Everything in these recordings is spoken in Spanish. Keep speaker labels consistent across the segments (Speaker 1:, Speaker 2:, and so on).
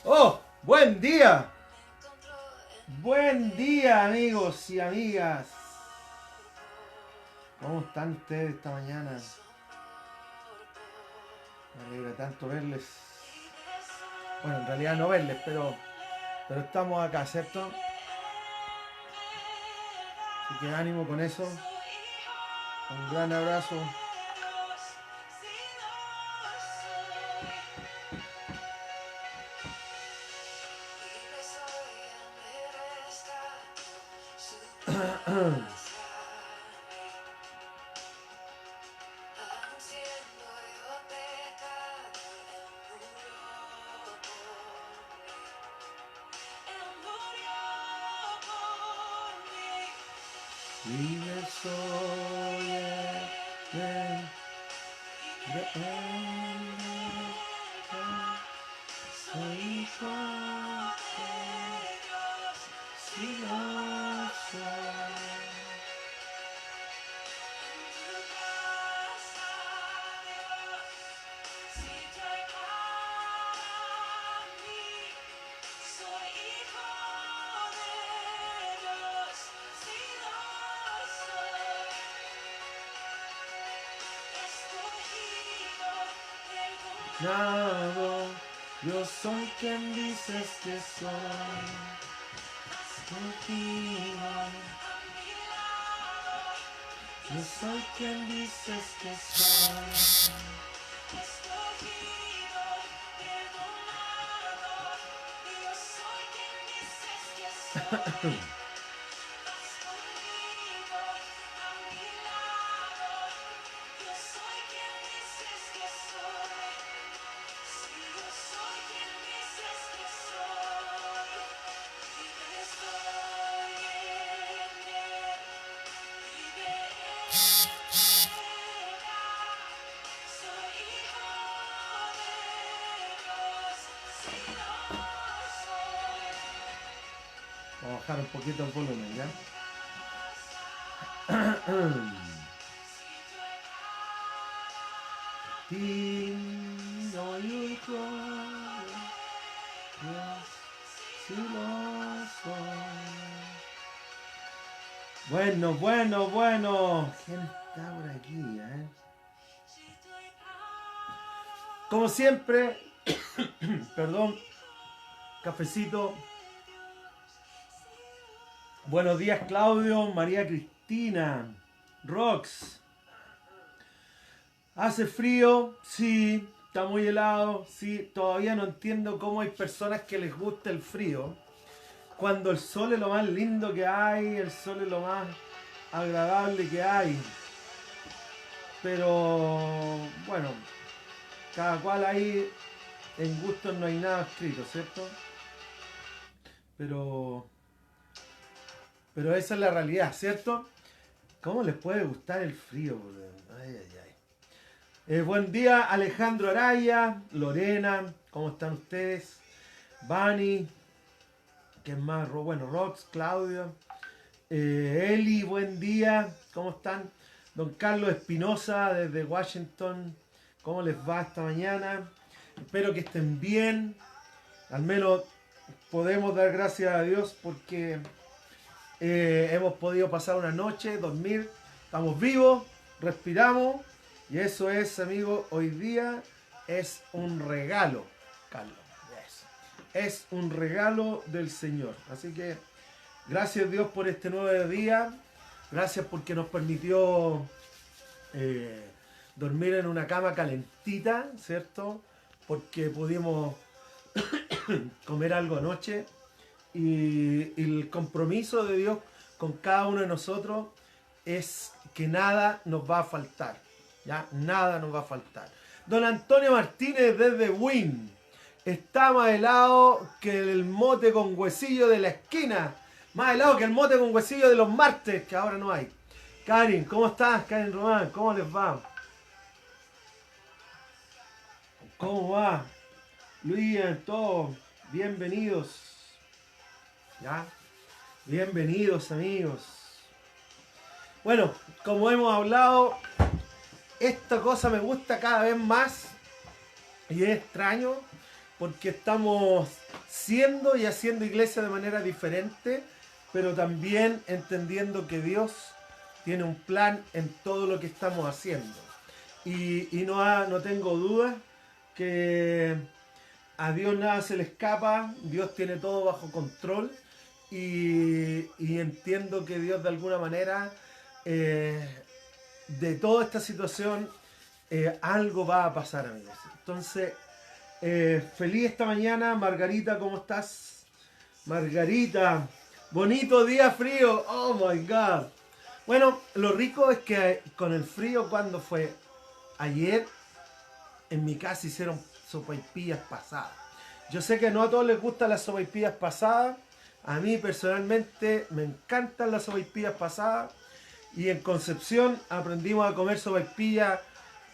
Speaker 1: ¡Oh! ¡Buen día! Buen día, amigos y amigas. ¿Cómo están ustedes esta mañana? Me alegra tanto verles. Bueno, en realidad no verles, pero estamos acá, ¿cierto? Así que ánimo con eso. Un gran abrazo. Libre soy soy hijo de Dios, si lo soy. No, yo soy quien dices que soy. Contigo. Yo soy quien dices que soy. Vamos a bajar un poquito el volumen, ¿ya? Ti no hijo, Dios, si lo soy. Bueno. ¿Quién está por aquí, eh? Como siempre, perdón, cafecito. Buenos días, Claudio, María Cristina, Rox. ¿Hace frío? Sí. ¿Está muy helado? Sí. Todavía no entiendo cómo hay personas que les gusta el frío. Cuando el sol es lo más lindo que hay, el sol es lo más agradable que hay. Pero, bueno, cada cual ahí, en gustos no hay nada escrito, ¿cierto? Pero esa es la realidad, ¿cierto? ¿Cómo les puede gustar el frío? Ay. Buen día, Alejandro Araya, Lorena, ¿cómo están ustedes? Bani, ¿quién más? Bueno, Rox, Claudia, Eli, buen día, ¿cómo están? Don Carlos Espinosa desde Washington, ¿cómo les va esta mañana? Espero que estén bien, al menos podemos dar gracias a Dios porque hemos podido pasar una noche, dormir, estamos vivos, respiramos. Y eso es, amigos, hoy día es un regalo, Carlos. Es un regalo del Señor. Así que gracias a Dios por este nuevo día. Gracias porque nos permitió dormir en una cama calentita, ¿cierto? Porque pudimos comer algo anoche. Y el compromiso de Dios con cada uno de nosotros es que nada nos va a faltar. ¿Ya? Nada nos va a faltar. Don Antonio Martínez desde Wynn. Está más helado que el mote con huesillo de la esquina. Más helado que el mote con huesillo de los martes, que ahora no hay. Karin, ¿cómo estás? Karin Román, ¿cómo les va? ¿Cómo va? Luis, todos, bienvenidos. ¿Ya? Bienvenidos amigos. Bueno, como hemos hablado, esta cosa me gusta cada vez más y es extraño porque estamos siendo y haciendo iglesia de manera diferente, pero también entendiendo que Dios tiene un plan en todo lo que estamos haciendo. Y no tengo dudas que a Dios nada se le escapa, Dios tiene todo bajo control y entiendo que Dios de alguna manera eh, de toda esta situación algo va a pasar, amigos. Entonces, feliz esta mañana. Margarita, ¿cómo estás? Margarita, bonito día frío. Oh my God. Bueno, lo rico es que con el frío, cuando fue ayer, en mi casa hicieron sopaipillas pasadas. Yo sé que no a todos les gustan las sopaipillas pasadas. A mí personalmente me encantan las sopaipillas pasadas. Y en Concepción aprendimos a comer sopaipillas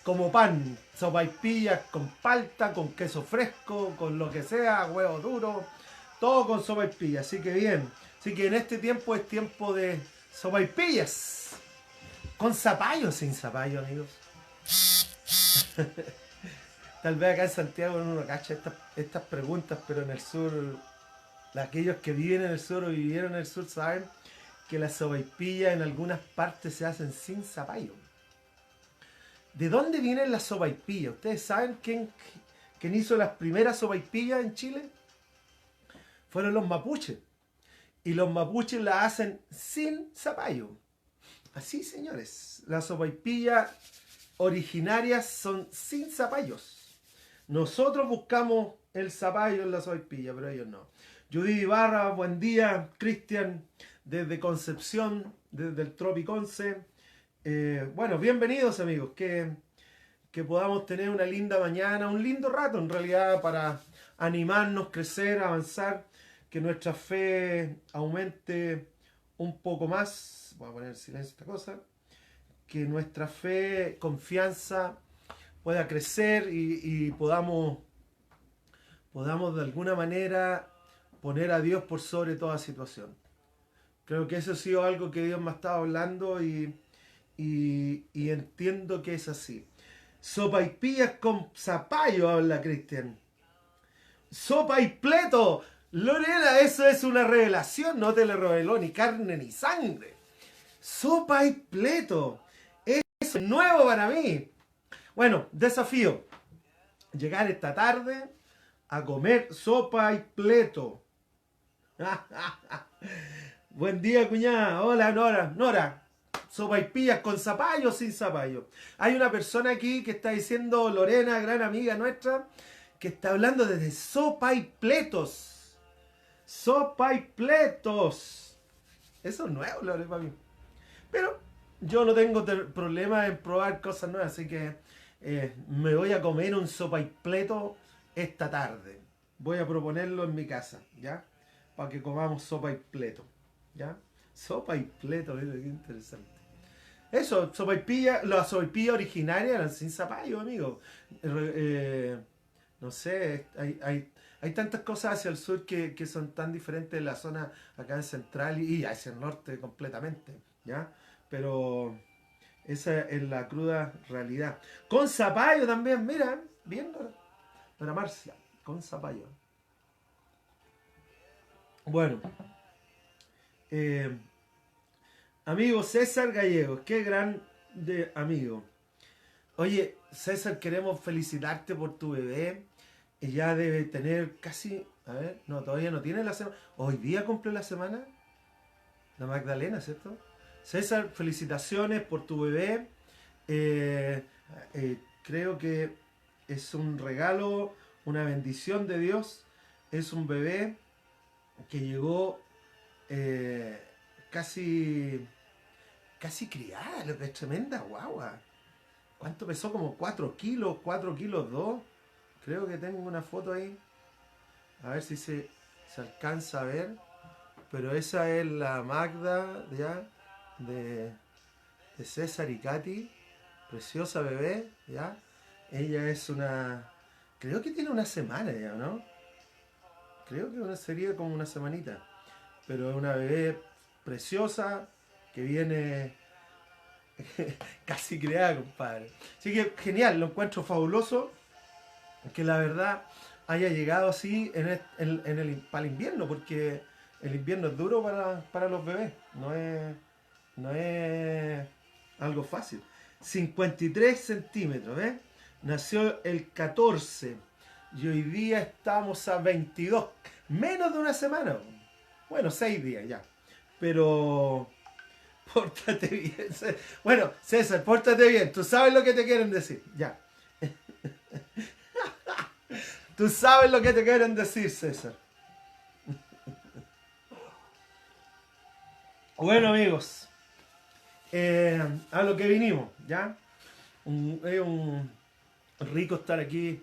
Speaker 1: como pan. Sopaipillas con palta, con queso fresco, con lo que sea, huevo duro. Todo con sopaipillas. Así que bien. Así que en este tiempo es tiempo de sopaipillas. Con zapallo, sin zapallo, amigos. Tal vez acá en Santiago uno no cacha estas preguntas, pero en el sur, aquellos que viven en el sur o vivieron en el sur saben que las sopaipillas en algunas partes se hacen sin zapallo. ¿De dónde vienen las sopaipillas? ¿Ustedes saben quién hizo las primeras sopaipillas en Chile? Fueron los mapuches. Y los mapuches las hacen sin zapallo. Así, señores. Las sopaipillas originarias son sin zapallos. Nosotros buscamos el zapallo en la sopaipilla, pero ellos no. Judy Ibarra, buen día. Cristian, desde Concepción, desde el Tropiconce. Bueno, bienvenidos amigos. Que podamos tener una linda mañana, un lindo rato en realidad para animarnos, crecer, avanzar. Que nuestra fe aumente un poco más. Voy a poner en silencio esta cosa. Que nuestra fe, confianza pueda crecer y podamos de alguna manera poner a Dios por sobre toda situación. Creo que eso ha sido algo que Dios me ha estado hablando y entiendo que es así. Sopaipillas con zapallo, habla Cristian. Sopa y pleto. Lorena, eso es una revelación, no te lo reveló ni carne ni sangre. Sopa y pleto. Eso es nuevo para mí. Bueno, desafío. Llegar esta tarde a comer sopa y pleto. Buen día, cuñada. Hola, Nora. Nora, sopaipillas con zapallo o sin zapallo. Hay una persona aquí que está diciendo, Lorena, gran amiga nuestra, que está hablando desde sopa y pletos. Sopa y pletos. Eso es nuevo, Lorena, para mí. Pero yo no tengo problema en probar cosas nuevas, así que me voy a comer un sopa y pleto esta tarde. Voy a proponerlo en mi casa, ¿ya? Para que comamos sopa y pleto, ¿ya? Sopa y pleto, mira qué interesante. Eso, sopaipilla, las sopaipillas originarias eran sin zapallo, amigo. No sé, hay tantas cosas hacia el sur que son tan diferentes de la zona acá en central y hacia el norte completamente, ¿ya? Pero esa es la cruda realidad. Con zapallo también, mira, viendo para Marcia, con zapallo. Bueno, eh, amigo César Gallegos, qué gran amigo. Oye, César, queremos felicitarte por tu bebé. Ella debe tener casi, a ver, no, todavía no tiene la semana. Hoy día cumple la semana. La Magdalena, ¿cierto? César, felicitaciones por tu bebé. Eh, Creo que es un regalo, una bendición de Dios. Es un bebé que llegó eh, casi criada, lo que es tremenda guagua. ¿Cuánto pesó? Como 4 kilos, 4 kilos 2. Creo que tengo una foto ahí. A ver si se alcanza a ver. Pero esa es la Magda ya de César y Katy. Preciosa bebé, ¿ya? Ella es una... Creo que tiene una semana ya, ¿no? Creo que sería como una semanita. pero es una bebé preciosa que viene casi creada, compadre. Así que genial, lo encuentro fabuloso que la verdad haya llegado así para el invierno, porque el invierno es duro para los bebés, no es algo fácil. 53 centímetros, ¿eh? Nació el 14 y hoy día estamos a 22, menos de una semana. Bueno, 6 días ya, pero pórtate bien. Bueno, César, pórtate bien, tú sabes lo que te quieren decir, ya. Tú sabes lo que te quieren decir, César. Bueno, amigos, a lo que vinimos, ¿ya? Es un rico estar aquí,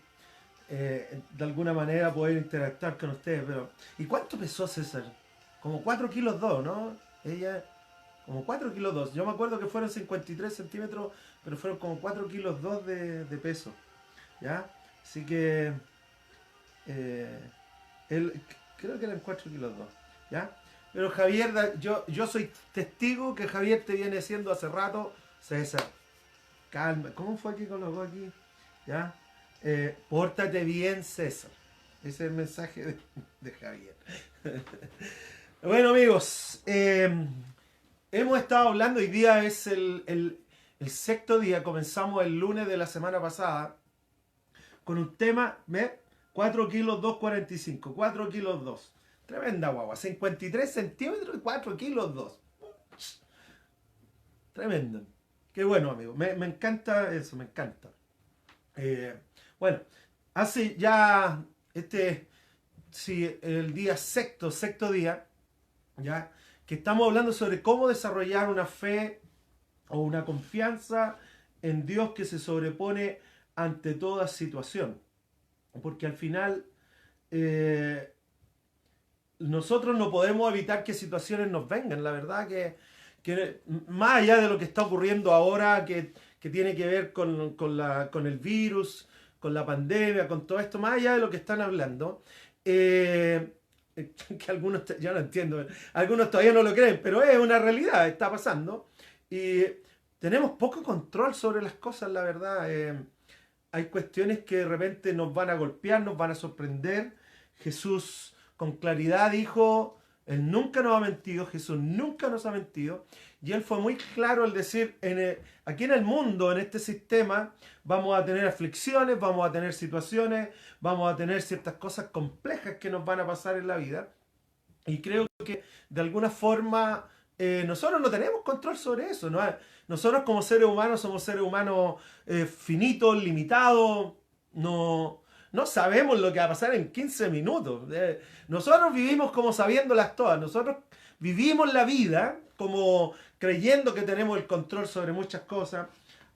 Speaker 1: de alguna manera poder interactuar con ustedes, pero ¿y cuánto pesó César? Como 4 kilos 2, ¿no? Ella, como 4 kilos 2. Yo me acuerdo que fueron 53 centímetros, pero fueron como 4 kilos 2 de peso, ¿ya? Así que él, creo que eran 4 kilos 2, ¿ya? Pero Javier, yo soy testigo que Javier te viene siendo hace rato. César, calma. ¿Cómo fue que colocó aquí? ¿Ya? Pórtate bien, César. Ese es el mensaje de Javier. Bueno, amigos, hemos estado hablando, hoy día es el sexto día, comenzamos el lunes de la semana pasada, con un tema, ¿ves? 4 kilos 2,45, 4 kilos 2. Tremenda guagua, 53 centímetros y 4 kilos 2. Tremendo. Qué bueno, amigo. Me encanta eso, me encanta. Bueno, hace ya sí, el día sexto día, ya, que estamos hablando sobre cómo desarrollar una fe o una confianza en Dios que se sobrepone ante toda situación. Porque al final nosotros no podemos evitar que situaciones nos vengan. La verdad que más allá de lo que está ocurriendo ahora, que tiene que ver con el virus, con la pandemia, con todo esto, más allá de lo que están hablando, que algunos, yo no entiendo, algunos todavía no lo creen, pero es una realidad, está pasando. Y tenemos poco control sobre las cosas, la verdad. Hay cuestiones que de repente nos van a golpear, nos van a sorprender. Jesús con claridad dijo, Él nunca nos ha mentido, Jesús nunca nos ha mentido. Y Él fue muy claro al decir, aquí en el mundo, en este sistema, vamos a tener aflicciones, vamos a tener situaciones, vamos a tener ciertas cosas complejas que nos van a pasar en la vida. Y creo que de alguna forma nosotros no tenemos control sobre eso, ¿no? Nosotros como seres humanos somos seres humanos finitos, limitados, no sabemos lo que va a pasar en 15 minutos. Nosotros vivimos como sabiéndolas todas, nosotros vivimos la vida como creyendo que tenemos el control sobre muchas cosas,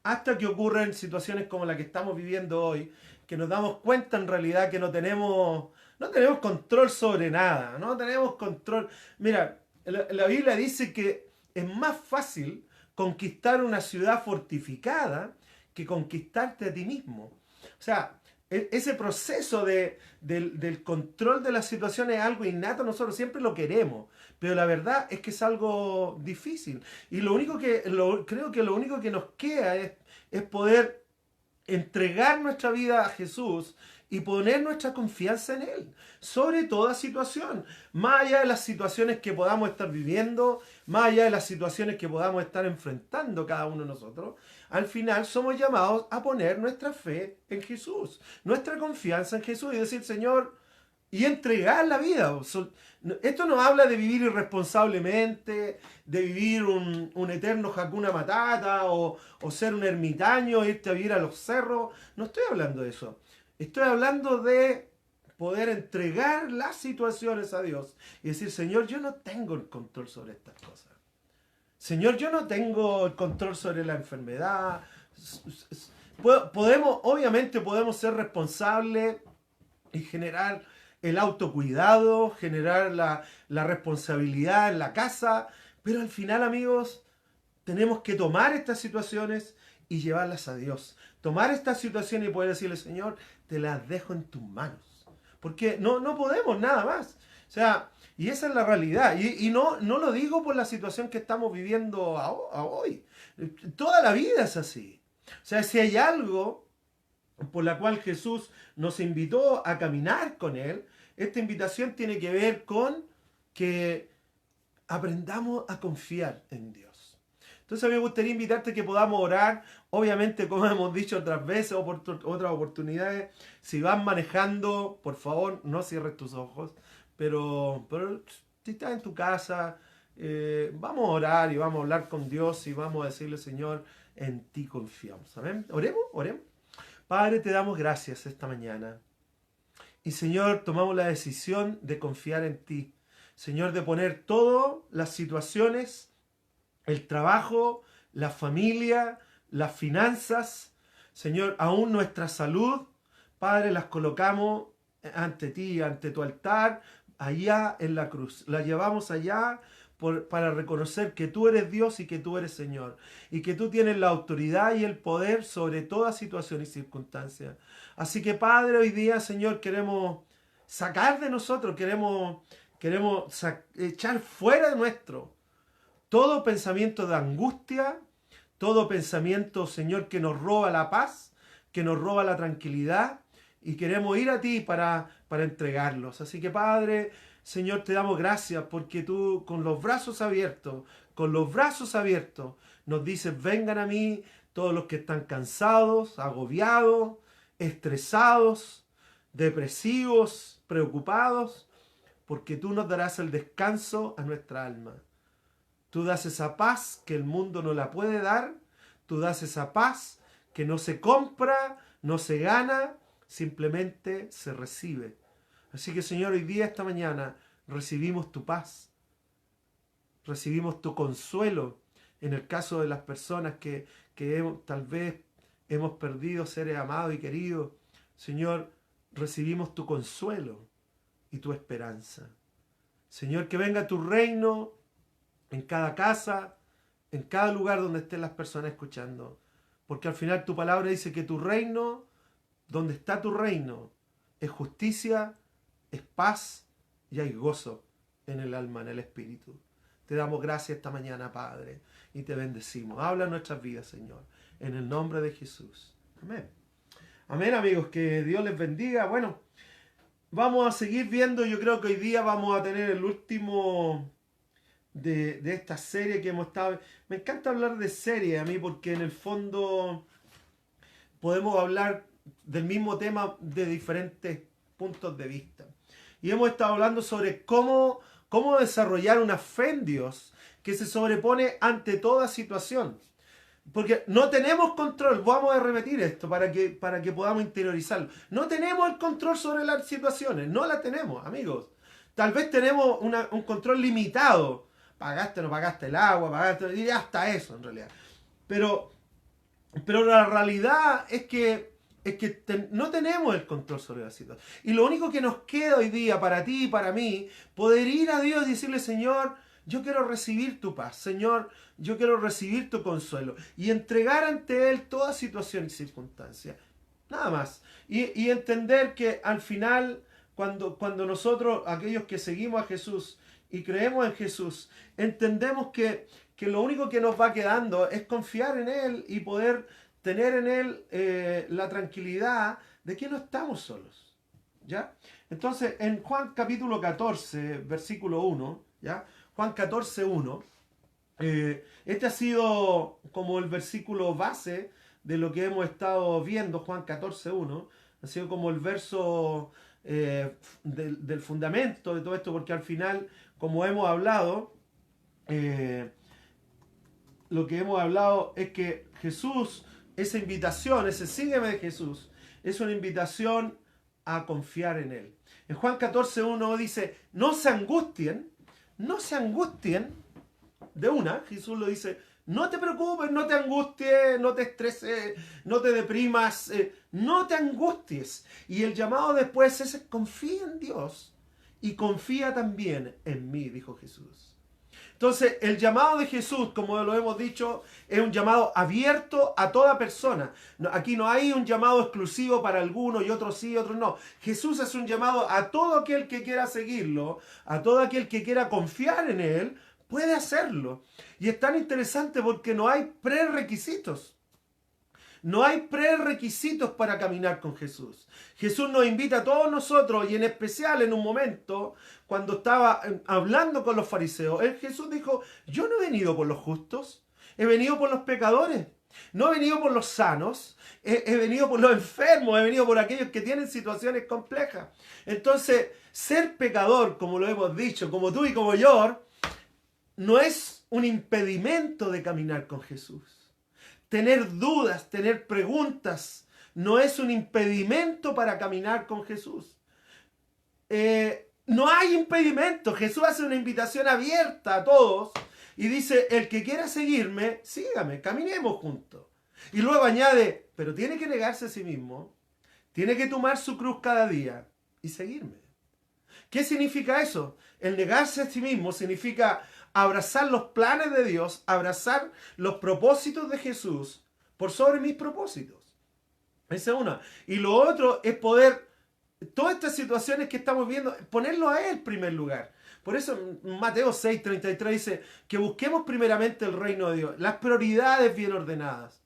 Speaker 1: hasta que ocurren situaciones como la que estamos viviendo hoy, que nos damos cuenta en realidad que no tenemos control sobre nada, no tenemos control. Mira, la Biblia dice que es más fácil conquistar una ciudad fortificada que conquistarte a ti mismo. O sea, ese proceso del control de la situación es algo innato, nosotros siempre lo queremos, pero la verdad es que es algo difícil. Y creo que lo único que nos queda es poder entregar nuestra vida a Jesús y poner nuestra confianza en Él, sobre toda situación, más allá de las situaciones que podamos estar viviendo, más allá de las situaciones que podamos estar enfrentando cada uno de nosotros. Al final somos llamados a poner nuestra fe en Jesús, nuestra confianza en Jesús y decir, Señor, y entregar la vida. Esto no habla de vivir irresponsablemente, de vivir un eterno Hakuna Matata o ser un ermitaño, irte a vivir a los cerros. No estoy hablando de eso. Estoy hablando de poder entregar las situaciones a Dios y decir, Señor, yo no tengo el control sobre estas cosas. Señor, yo no tengo el control sobre la enfermedad. Obviamente podemos ser responsables y generar el autocuidado, generar la responsabilidad en la casa, pero al final, amigos, tenemos que tomar estas situaciones y llevarlas a Dios. Tomar estas situaciones y poder decirle, Señor, te las dejo en tus manos. Porque no podemos nada más. O sea, y esa es la realidad. Y no lo digo por la situación que estamos viviendo hoy. Toda la vida es así. O sea, si hay algo por la cual Jesús nos invitó a caminar con Él, esta invitación tiene que ver con que aprendamos a confiar en Dios. Entonces a mí me gustaría invitarte a que podamos orar, obviamente como hemos dicho otras veces o por otras oportunidades, si vas manejando, por favor no cierres tus ojos, pero si estás en tu casa, vamos a orar y vamos a hablar con Dios y vamos a decirle, Señor, en ti confiamos. ¿Amén? Oremos. Padre, te damos gracias esta mañana. Y Señor, tomamos la decisión de confiar en ti. Señor, de poner todas las situaciones, el trabajo, la familia, las finanzas, Señor, aún nuestra salud, Padre, las colocamos ante ti, ante tu altar, allá en la cruz. La llevamos allá para reconocer que tú eres Dios y que tú eres Señor. Y que tú tienes la autoridad y el poder sobre toda situación y circunstancia. Así que, Padre, hoy día, Señor, queremos sacar de nosotros, queremos echar fuera de nuestro todo pensamiento de angustia, todo pensamiento, Señor, que nos roba la paz, que nos roba la tranquilidad, y queremos ir a ti para entregarlos. Así que, Padre, Señor, te damos gracias porque tú con los brazos abiertos, nos dices, vengan a mí todos los que están cansados, agobiados, estresados, depresivos, preocupados, porque tú nos darás el descanso a nuestra alma. Tú das esa paz que el mundo no la puede dar. Tú das esa paz que no se compra, no se gana, simplemente se recibe. Así que, Señor, hoy día, esta mañana, recibimos tu paz. Recibimos tu consuelo en el caso de las personas que tal vez hemos perdido seres amados y queridos. Señor, recibimos tu consuelo y tu esperanza. Señor, que venga tu reino en cada casa, en cada lugar donde estén las personas escuchando. Porque al final tu palabra dice que tu reino, donde está tu reino, es justicia, es paz y hay gozo en el alma, en el espíritu. Te damos gracias esta mañana, Padre, y te bendecimos. Habla en nuestras vidas, Señor, en el nombre de Jesús. Amén. Amén, amigos, que Dios les bendiga. Bueno, vamos a seguir viendo. Yo creo que hoy día vamos a tener el último de esta serie que hemos estado. Me encanta hablar de serie a mí porque en el fondo podemos hablar del mismo tema de diferentes puntos de vista. Y hemos estado hablando sobre cómo desarrollar una fe en Dios que se sobrepone ante toda situación. Porque no tenemos control, vamos a repetir esto para que podamos interiorizarlo. No tenemos el control sobre las situaciones, no la tenemos, amigos. Tal vez tenemos un control limitado. Pagaste o no pagaste el agua, y hasta eso en realidad. Pero la realidad es que no tenemos el control sobre la situación. Y lo único que nos queda hoy día para ti y para mí, poder ir a Dios y decirle, Señor, yo quiero recibir tu paz. Señor, yo quiero recibir tu consuelo. Y entregar ante Él toda situación y circunstancia. Nada más. Y entender que al final, cuando nosotros, aquellos que seguimos a Jesús y creemos en Jesús, entendemos que lo único que nos va quedando es confiar en Él y poder tener en Él la tranquilidad de que no estamos solos. ¿Ya? Entonces, en Juan capítulo 14, versículo 1, ¿ya? Juan 14, 1, este ha sido como el versículo base de lo que hemos estado viendo, Juan 14, 1, ha sido como el verso del fundamento de todo esto, porque al final, como hemos hablado, lo que hemos hablado es que Jesús, esa invitación, ese sígueme de Jesús, es una invitación a confiar en Él. En Juan 14, 1 dice, no se angustien de una. Jesús lo dice, no te preocupes, no te angusties, no te estreses, no te deprimas, no te angusties. Y el llamado después es, confía en Dios y confía también en mí, dijo Jesús. Entonces, el llamado de Jesús, como lo hemos dicho, es un llamado abierto a toda persona. Aquí no hay un llamado exclusivo para algunos y otros sí, otros no. Jesús es un llamado a todo aquel que quiera seguirlo, a todo aquel que quiera confiar en Él, puede hacerlo. Y es tan interesante porque no hay prerequisitos. No hay prerequisitos para caminar con Jesús. Jesús nos invita a todos nosotros, y en especial en un momento, cuando estaba hablando con los fariseos, Jesús dijo, yo no he venido por los justos, he venido por los pecadores. No he venido por los sanos, he venido por los enfermos, he venido por aquellos que tienen situaciones complejas. Entonces, ser pecador, como lo hemos dicho, como tú y como yo, no es un impedimento de caminar con Jesús. Tener dudas, tener preguntas, no es un impedimento para caminar con Jesús. No hay impedimento. Jesús hace una invitación abierta a todos y dice, el que quiera seguirme, sígame, caminemos juntos. Y luego añade, pero tiene que negarse a sí mismo, tiene que tomar su cruz cada día y seguirme. ¿Qué significa eso? El negarse a sí mismo significa abrazar los planes de Dios, abrazar los propósitos de Jesús por sobre mis propósitos. Esa es una. Y lo otro es poder, todas estas situaciones que estamos viendo, ponerlo a Él en primer lugar. Por eso Mateo 6:33 dice que busquemos primeramente el reino de Dios, las prioridades bien ordenadas.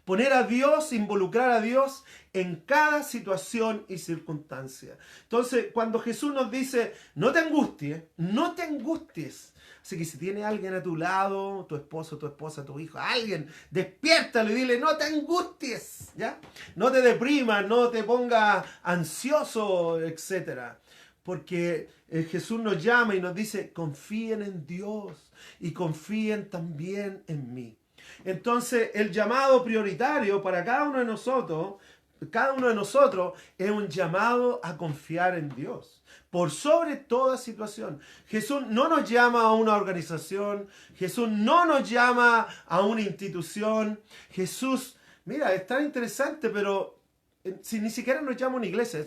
Speaker 1: Poner a Dios, involucrar a Dios en cada situación y circunstancia. Entonces, cuando Jesús nos dice, no te angusties, no te angusties. Así que si tiene alguien a tu lado, tu esposo, tu esposa, tu hijo, alguien, despiértalo y dile, no te angusties, ¿ya? No te deprimas, no te pongas ansioso, etc. Porque Jesús nos llama y nos dice, confíen en Dios y confíen también en mí. Entonces, el llamado prioritario para cada uno de nosotros es un llamado a confiar en Dios, por sobre toda situación. Jesús no nos llama a una organización, Jesús no nos llama a una institución. Jesús, mira, es tan interesante, pero si ni siquiera nos llama a una iglesia,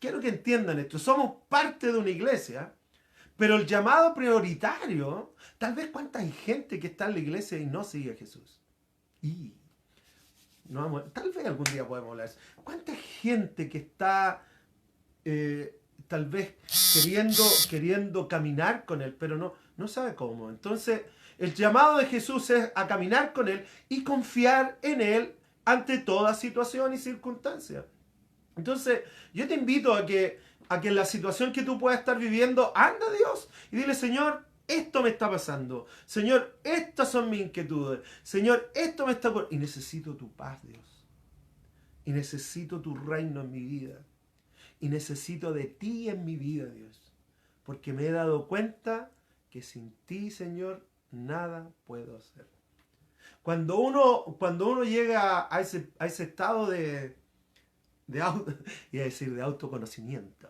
Speaker 1: quiero que entiendan esto, somos parte de una iglesia. Pero el llamado prioritario, tal vez cuánta hay gente que está en la iglesia y no sigue a Jesús. Tal vez algún día podemos hablar de eso. ¿Cuánta gente que está tal vez queriendo caminar con Él, pero no sabe cómo? Entonces, el llamado de Jesús es a caminar con Él y confiar en Él ante toda situación y circunstancia. Entonces, yo te invito a que en la situación que tú puedas estar viviendo, anda a Dios y dile, Señor, esto me está pasando. Señor, estas son mis inquietudes. Señor, esto me está ocurriendo. Y necesito tu paz, Dios. Y necesito tu reino en mi vida. Y necesito de ti en mi vida, Dios. Porque me he dado cuenta que sin ti, Señor, nada puedo hacer. Cuando uno llega a ese estado de autoconocimiento.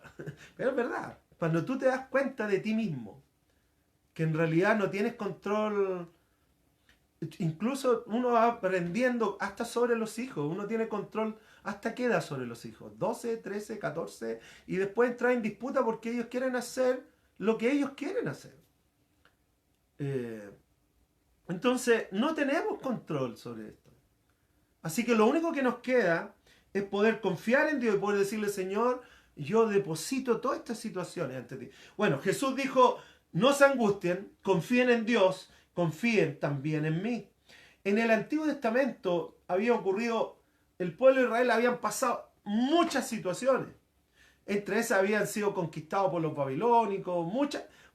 Speaker 1: Pero es verdad, cuando tú te das cuenta de ti mismo, que en realidad no tienes control, incluso uno va aprendiendo hasta sobre los hijos, uno tiene control hasta qué edad sobre los hijos, 12, 13, 14, y después entra en disputa porque ellos quieren hacer lo que ellos quieren hacer. Entonces, no tenemos control sobre esto. Así que lo único que nos queda es poder confiar en Dios y poder decirle, Señor, yo deposito todas estas situaciones ante ti. Bueno, Jesús dijo, no se angustien, confíen en Dios, confíen también en mí. En el Antiguo Testamento había ocurrido, el pueblo de Israel habían pasado muchas situaciones. Entre esas habían sido conquistados por los babilónicos,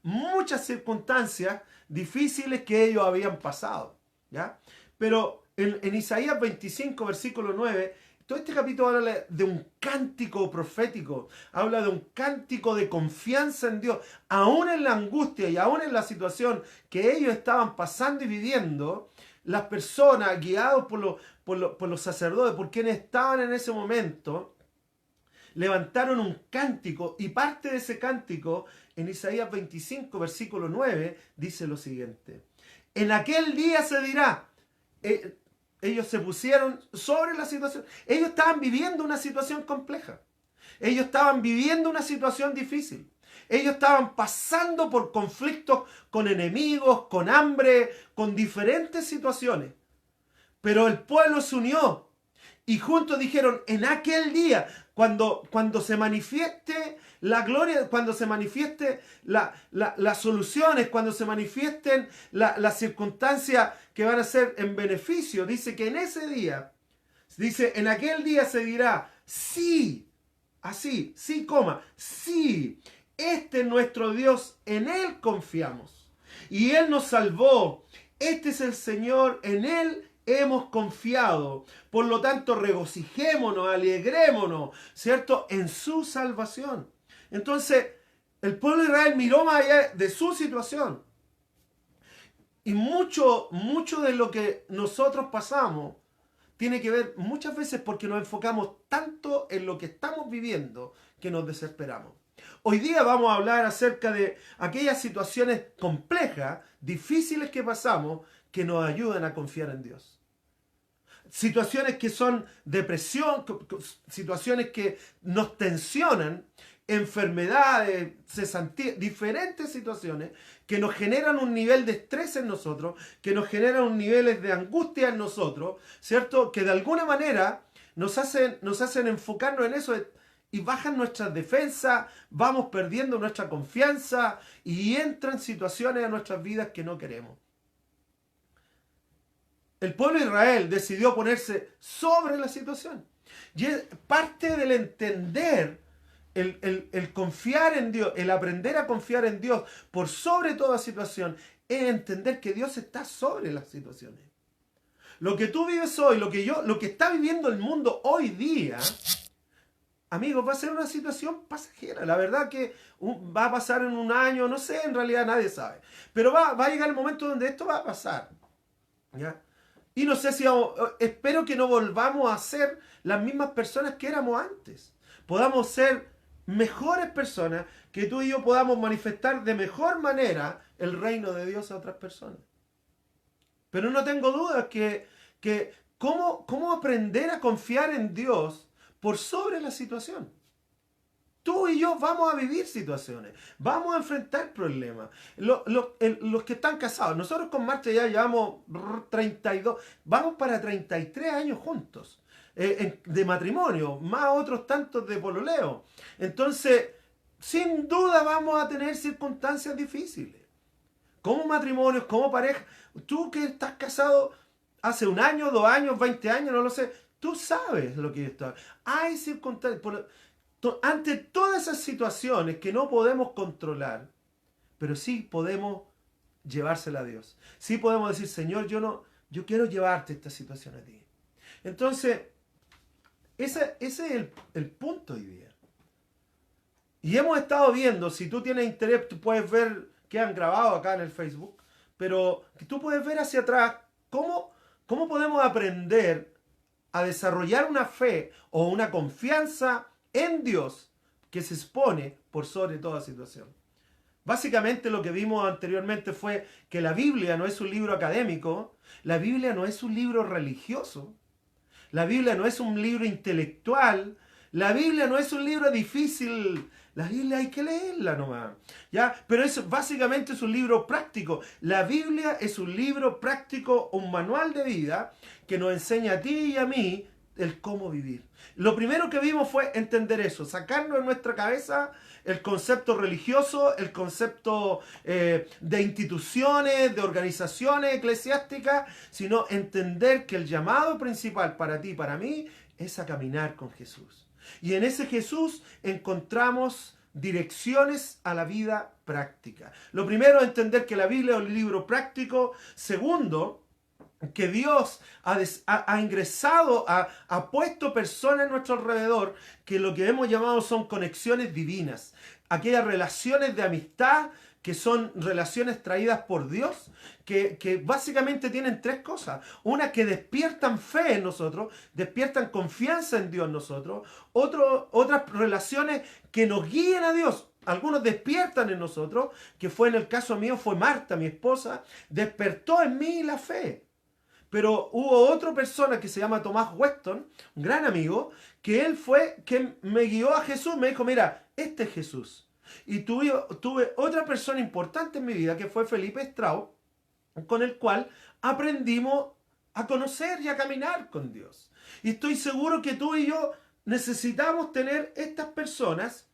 Speaker 1: muchas circunstancias difíciles que ellos habían pasado, ¿ya? Pero en Isaías 25, versículo 9, todo este capítulo habla de un cántico profético, habla de un cántico de confianza en Dios. Aún en la angustia y aún en la situación que ellos estaban pasando y viviendo, las personas guiados por los sacerdotes, por quienes estaban en ese momento, levantaron un cántico, y parte de ese cántico, en Isaías 25, versículo 9, dice lo siguiente. En aquel día se dirá, ellos se pusieron sobre la situación. Ellos estaban viviendo una situación compleja. Ellos estaban viviendo una situación difícil. Ellos estaban pasando por conflictos con enemigos, con hambre, con diferentes situaciones. Pero el pueblo se unió y juntos dijeron, en aquel día, cuando se manifieste la gloria, cuando se manifieste las soluciones, cuando se manifiesten las circunstancias que van a ser en beneficio, dice que en ese día, dice, en aquel día se dirá, sí, así, sí, coma, sí, este es nuestro Dios, en Él confiamos. Y Él nos salvó. Este es el Señor, en Él hemos confiado. Por lo tanto, regocijémonos, alegrémonos, ¿cierto? En su salvación. Entonces, el pueblo de Israel miró más allá de su situación. Y mucho de lo que nosotros pasamos tiene que ver muchas veces porque nos enfocamos tanto en lo que estamos viviendo que nos desesperamos. Hoy día vamos a hablar acerca de aquellas situaciones complejas, difíciles que pasamos, que nos ayudan a confiar en Dios. Situaciones que son depresión, situaciones que nos tensionan, enfermedades, cesantías, diferentes situaciones que nos generan un nivel de estrés en nosotros, que nos generan un nivel de angustia en nosotros, ¿cierto? Que de alguna manera nos hacen enfocarnos en eso y bajan nuestras defensas, vamos perdiendo nuestra confianza y entran situaciones a nuestras vidas que no queremos. El pueblo de Israel decidió ponerse sobre la situación. Y es parte del entender, el confiar en Dios, el aprender a confiar en Dios por sobre toda situación, es entender que Dios está sobre las situaciones. Lo que tú vives hoy, lo que está viviendo el mundo hoy día, amigos, va a ser una situación pasajera. La verdad que va a pasar en un año, no sé, en realidad nadie sabe. Pero va a llegar el momento donde esto va a pasar. ¿Ya? Y no sé si espero que no volvamos a ser las mismas personas que éramos antes. Podamos ser mejores personas, que tú y yo podamos manifestar de mejor manera el reino de Dios a otras personas. Pero no tengo dudas que cómo aprender a confiar en Dios por sobre la situación. Tú y yo vamos a vivir situaciones, vamos a enfrentar problemas. Los que están casados, nosotros con Marta ya llevamos 32, vamos para 33 años juntos de matrimonio, más otros tantos de pololeo. Entonces, sin duda vamos a tener circunstancias difíciles. Como matrimonios, como pareja. Tú que estás casado hace un año, 2 años, 20 años, no lo sé, tú sabes lo que yo estoy. Hay circunstancias. Ante todas esas situaciones que no podemos controlar, pero sí podemos llevársela a Dios. Sí podemos decir, Señor, yo quiero llevarte esta situación a ti. Entonces, ese es el punto hoy día. Y hemos estado viendo, si tú tienes interés, tú puedes ver que han grabado acá en el Facebook, pero tú puedes ver hacia atrás cómo podemos aprender a desarrollar una fe o una confianza en Dios que se expone por sobre toda situación. Básicamente lo que vimos anteriormente fue que la Biblia no es un libro académico, la Biblia no es un libro religioso, la Biblia no es un libro intelectual, la Biblia no es un libro difícil, la Biblia hay que leerla nomás, ¿ya? Pero básicamente es un libro práctico. La Biblia es un libro práctico, un manual de vida que nos enseña a ti y a mí el cómo vivir. Lo primero que vimos fue entender eso, sacarnos de nuestra cabeza el concepto religioso, el concepto de instituciones, de organizaciones eclesiásticas, sino entender que el llamado principal para ti y para mí es a caminar con Jesús. Y en ese Jesús encontramos direcciones a la vida práctica. Lo primero es entender que la Biblia es un libro práctico. Segundo, que Dios ha ingresado, ha puesto personas en nuestro alrededor que lo que hemos llamado son conexiones divinas. Aquellas relaciones de amistad que son relaciones traídas por Dios, que básicamente tienen 3 cosas. Una, que despiertan fe en nosotros, despiertan confianza en Dios en nosotros. Otras relaciones que nos guíen a Dios. Algunos despiertan en nosotros, que fue en el caso mío, fue Marta, mi esposa, despertó en mí la fe. Pero hubo otra persona que se llama Tomás Weston, un gran amigo, que él fue quien me guió a Jesús. Me dijo, mira, este es Jesús. y tuve otra persona importante en mi vida que fue Felipe Strauss, con el cual aprendimos a conocer y a caminar con Dios. Y estoy seguro que tú y yo necesitamos tener estas personas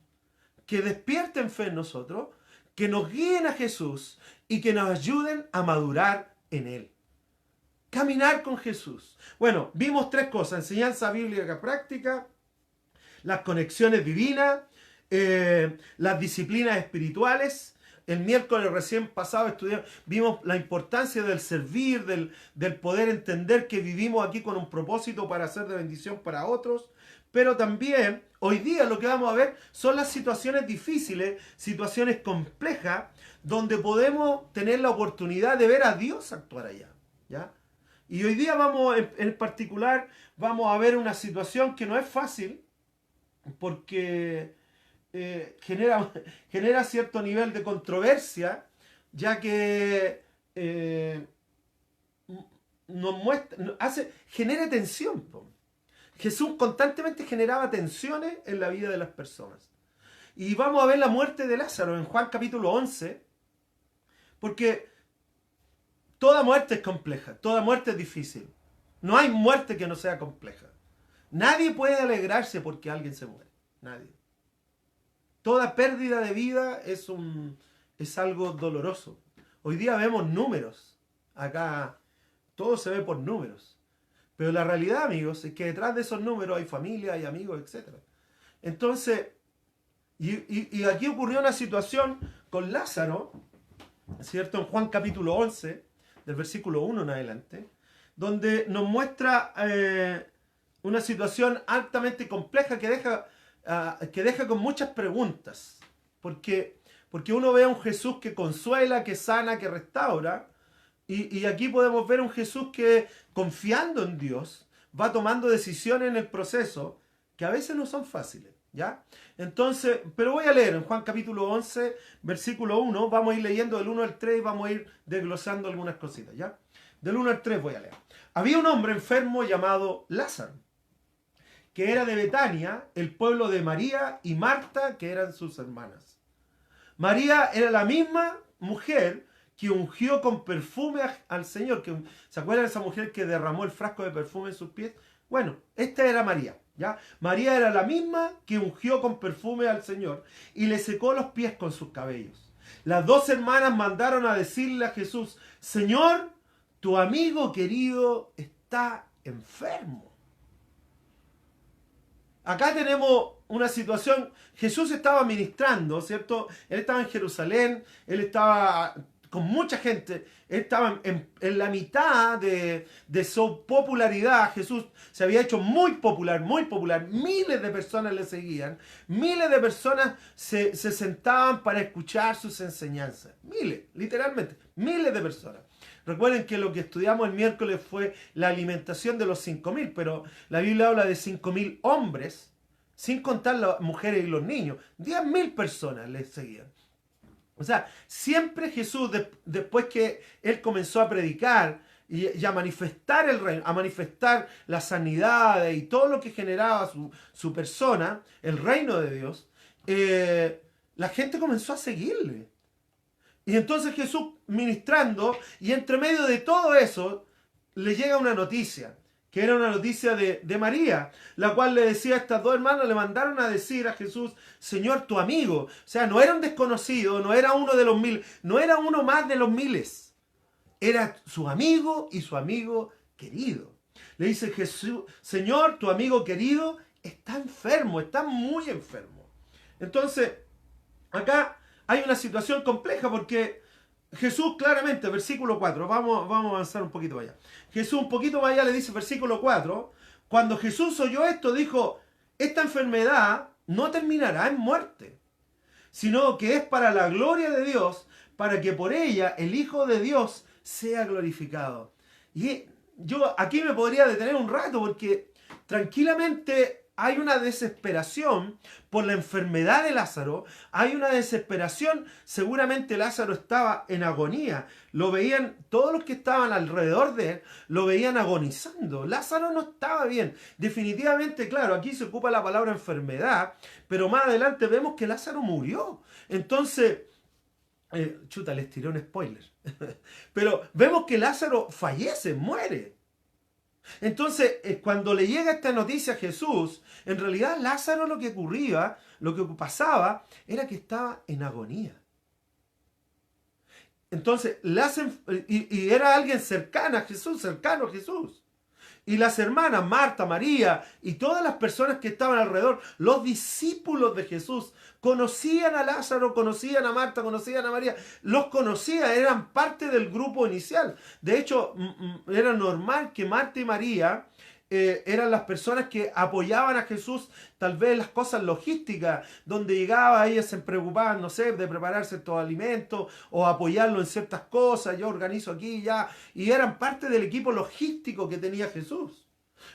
Speaker 1: que despierten fe en nosotros, que nos guíen a Jesús y que nos ayuden a madurar en Él. Caminar con Jesús. Bueno, vimos 3 cosas: enseñanza bíblica práctica, las conexiones divinas, las disciplinas espirituales. El miércoles recién pasado vimos la importancia del servir, del poder entender que vivimos aquí con un propósito para ser de bendición para otros. Pero también hoy día lo que vamos a ver son las situaciones difíciles, situaciones complejas, donde podemos tener la oportunidad de ver a Dios actuar allá, ¿ya? Y hoy día en particular, vamos a ver una situación que no es fácil, porque genera cierto nivel de controversia, ya que genera tensión. Jesús constantemente generaba tensiones en la vida de las personas. Y vamos a ver la muerte de Lázaro en Juan capítulo 11, porque toda muerte es compleja, toda muerte es difícil. No hay muerte que no sea compleja. Nadie puede alegrarse porque alguien se muere. Nadie. Toda pérdida de vida es algo doloroso. Hoy día vemos números. Acá todo se ve por números. Pero la realidad, amigos, es que detrás de esos números hay familia, hay amigos, etc. Entonces, y aquí ocurrió una situación con Lázaro, ¿cierto? En Juan capítulo 11, del versículo 1 en adelante, donde nos muestra una situación altamente compleja que deja con muchas preguntas. Porque uno ve a un Jesús que consuela, que sana, que restaura. Y aquí podemos ver un Jesús que, confiando en Dios, va tomando decisiones en el proceso que a veces no son fáciles, ¿ya? Entonces, pero voy a leer en Juan capítulo 11, versículo 1, vamos a ir leyendo del 1 al 3 y vamos a ir desglosando algunas cositas, ¿ya? Del 1 al 3 voy a leer. Había un hombre enfermo llamado Lázaro, que era de Betania, el pueblo de María y Marta, que eran sus hermanas. María era la misma mujer que ungió con perfume al Señor. ¿Se acuerdan de esa mujer que derramó el frasco de perfume en sus pies? Bueno, esta era María, ¿ya? María era la misma que ungió con perfume al Señor y le secó los pies con sus cabellos. Las 2 hermanas mandaron a decirle a Jesús: Señor, tu amigo querido está enfermo. Acá tenemos una situación. Jesús estaba ministrando, ¿cierto? Él estaba en Jerusalén, él estaba con mucha gente, él estaba en la mitad de su popularidad. Jesús se había hecho muy popular, miles de personas le seguían, miles de personas se sentaban para escuchar sus enseñanzas, miles, literalmente, miles de personas. Recuerden que lo que estudiamos el miércoles fue la alimentación de los 5.000, pero la Biblia habla de 5.000 hombres, sin contar las mujeres y los niños. 10.000 personas les seguían. O sea, siempre Jesús, después que Él comenzó a predicar y a manifestar el reino, a manifestar la sanidad y todo lo que generaba su persona, el reino de Dios, la gente comenzó a seguirle. Y entonces Jesús ministrando, y entre medio de todo eso, le llega una noticia, que era una noticia de María, la cual le decía a estas 2 hermanas, le mandaron a decir a Jesús: Señor, tu amigo. O sea, no era un desconocido, no era uno de los 1.000, no era uno más de los miles. Era su amigo y su amigo querido. Le dice Jesús: Señor, tu amigo querido está enfermo, está muy enfermo. Entonces, acá hay una situación compleja porque Jesús claramente, versículo 4, vamos a avanzar un poquito allá. Jesús un poquito más allá le dice, versículo 4, cuando Jesús oyó esto, dijo: esta enfermedad no terminará en muerte, sino que es para la gloria de Dios, para que por ella el Hijo de Dios sea glorificado. Y yo aquí me podría detener un rato, porque tranquilamente hay una desesperación por la enfermedad de Lázaro, hay una desesperación, seguramente Lázaro estaba en agonía, lo veían, todos los que estaban alrededor de él, lo veían agonizando, Lázaro no estaba bien, definitivamente, claro, aquí se ocupa la palabra enfermedad, pero más adelante vemos que Lázaro murió, entonces, les tiré un spoiler, pero vemos que Lázaro fallece, muere. Entonces, cuando le llega esta noticia a Jesús, en realidad Lázaro lo que ocurría, lo que pasaba, era que estaba en agonía. Entonces, y era alguien cercano a Jesús. Y las hermanas, Marta, María y todas las personas que estaban alrededor, los discípulos de Jesús, conocían a Lázaro, conocían a Marta, conocían a María, los conocían, eran parte del grupo inicial. De hecho, era normal que Marta y María eran las personas que apoyaban a Jesús, tal vez las cosas logísticas, donde llegaba, ellas se preocupaban, no sé, de prepararse estos alimentos o apoyarlo en ciertas cosas, yo organizo aquí y ya, y eran parte del equipo logístico que tenía Jesús.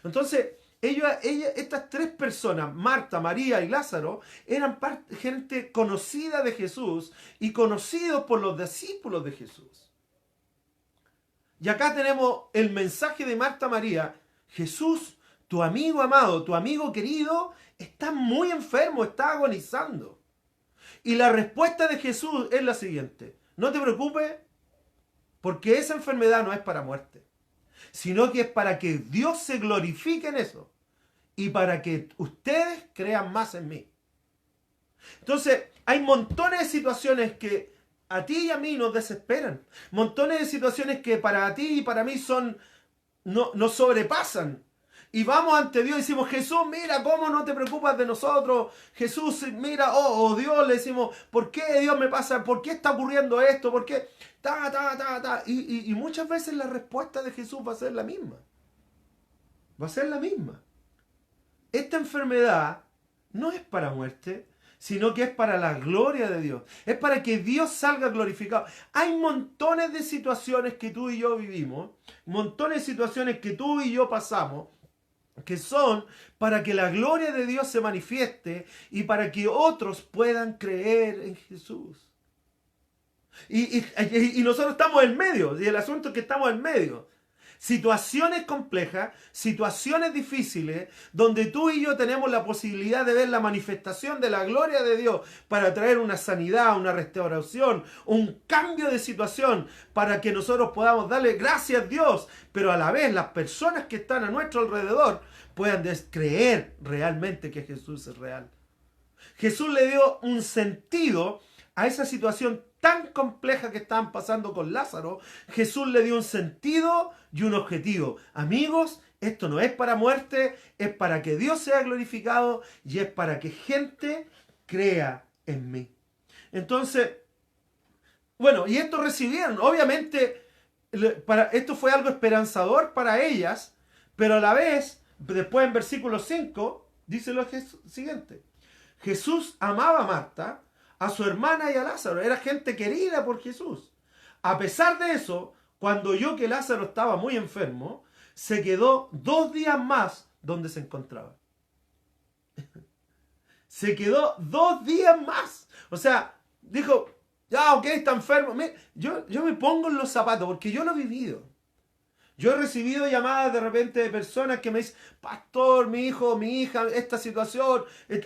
Speaker 1: Entonces, estas tres personas, Marta, María y Lázaro, eran gente conocida de Jesús y conocidos por los discípulos de Jesús. Y acá tenemos el mensaje de Marta María. Jesús, tu amigo amado, tu amigo querido, está muy enfermo, está agonizando. Y la respuesta de Jesús es la siguiente: no te preocupes, porque esa enfermedad no es para muerte, sino que es para que Dios se glorifique en eso y para que ustedes crean más en mí. Entonces, hay montones de situaciones que a ti y a mí nos desesperan. Montones de situaciones que para ti y para mí nos sobrepasan. Y vamos ante Dios y decimos: Jesús, mira cómo no te preocupas de nosotros. Jesús, mira, oh Dios, le decimos: ¿por qué Dios me pasa? ¿Por qué está ocurriendo esto? ¿Por qué? Y muchas veces la respuesta de Jesús va a ser la misma. Va a ser la misma. Esta enfermedad no es para muerte, sino que es para la gloria de Dios. Es para que Dios salga glorificado. Hay montones de situaciones que tú y yo vivimos, montones de situaciones que tú y yo pasamos, que son para que la gloria de Dios se manifieste y para que otros puedan creer en Jesús. Y nosotros estamos en medio, y el asunto es que estamos en medio. Situaciones complejas, situaciones difíciles, donde tú y yo tenemos la posibilidad de ver la manifestación de la gloria de Dios para traer una sanidad, una restauración, un cambio de situación, para que nosotros podamos darle gracias a Dios, pero a la vez las personas que están a nuestro alrededor puedan creer realmente que Jesús es real. Jesús le dio un sentido a esa situación tan compleja que estaban pasando con Lázaro. Jesús le dio un sentido y un objetivo. Amigos, esto no es para muerte, es para que Dios sea glorificado y es para que gente crea en mí. Entonces, bueno, y esto recibieron, obviamente, esto fue algo esperanzador para ellas, pero a la vez, después en versículo 5, dice lo siguiente: Jesús amaba a Marta, a su hermana y a Lázaro. Era gente querida por Jesús. A pesar de eso, cuando oyó que Lázaro estaba muy enfermo, se quedó 2 días más donde se encontraba. Se quedó 2 días más. O sea, dijo: ya, ok, está enfermo. Yo me pongo en los zapatos porque yo lo he vivido. Yo he recibido llamadas de repente de personas que me dicen: pastor, mi hijo, mi hija, esta situación,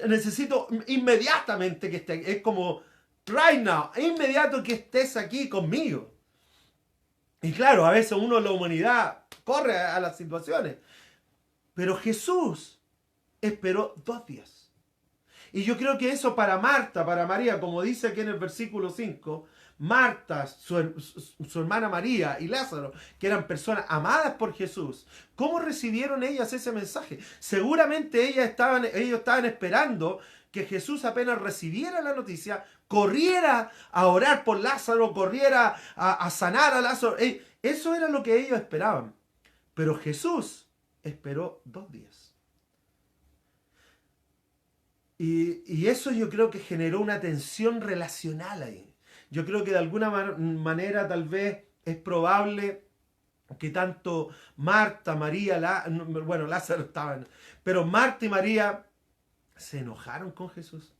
Speaker 1: necesito inmediatamente que esté. Es como, right now, inmediato que estés aquí conmigo. Y claro, a veces uno en la humanidad corre a las situaciones. Pero Jesús esperó 2 días. Y yo creo que eso para Marta, para María, como dice aquí en el versículo 5, Marta, su hermana María y Lázaro, que eran personas amadas por Jesús, ¿cómo recibieron ellas ese mensaje? Seguramente ellos estaban esperando que Jesús, apenas recibiera la noticia, corriera a orar por Lázaro, corriera a sanar a Lázaro. Eso era lo que ellos esperaban. Pero Jesús esperó 2 días. Y eso yo creo que generó una tensión relacional ahí. Yo creo que de alguna manera tal vez es probable que tanto Marta, María, bueno, Lázaro estaban, pero Marta y María se enojaron con Jesús.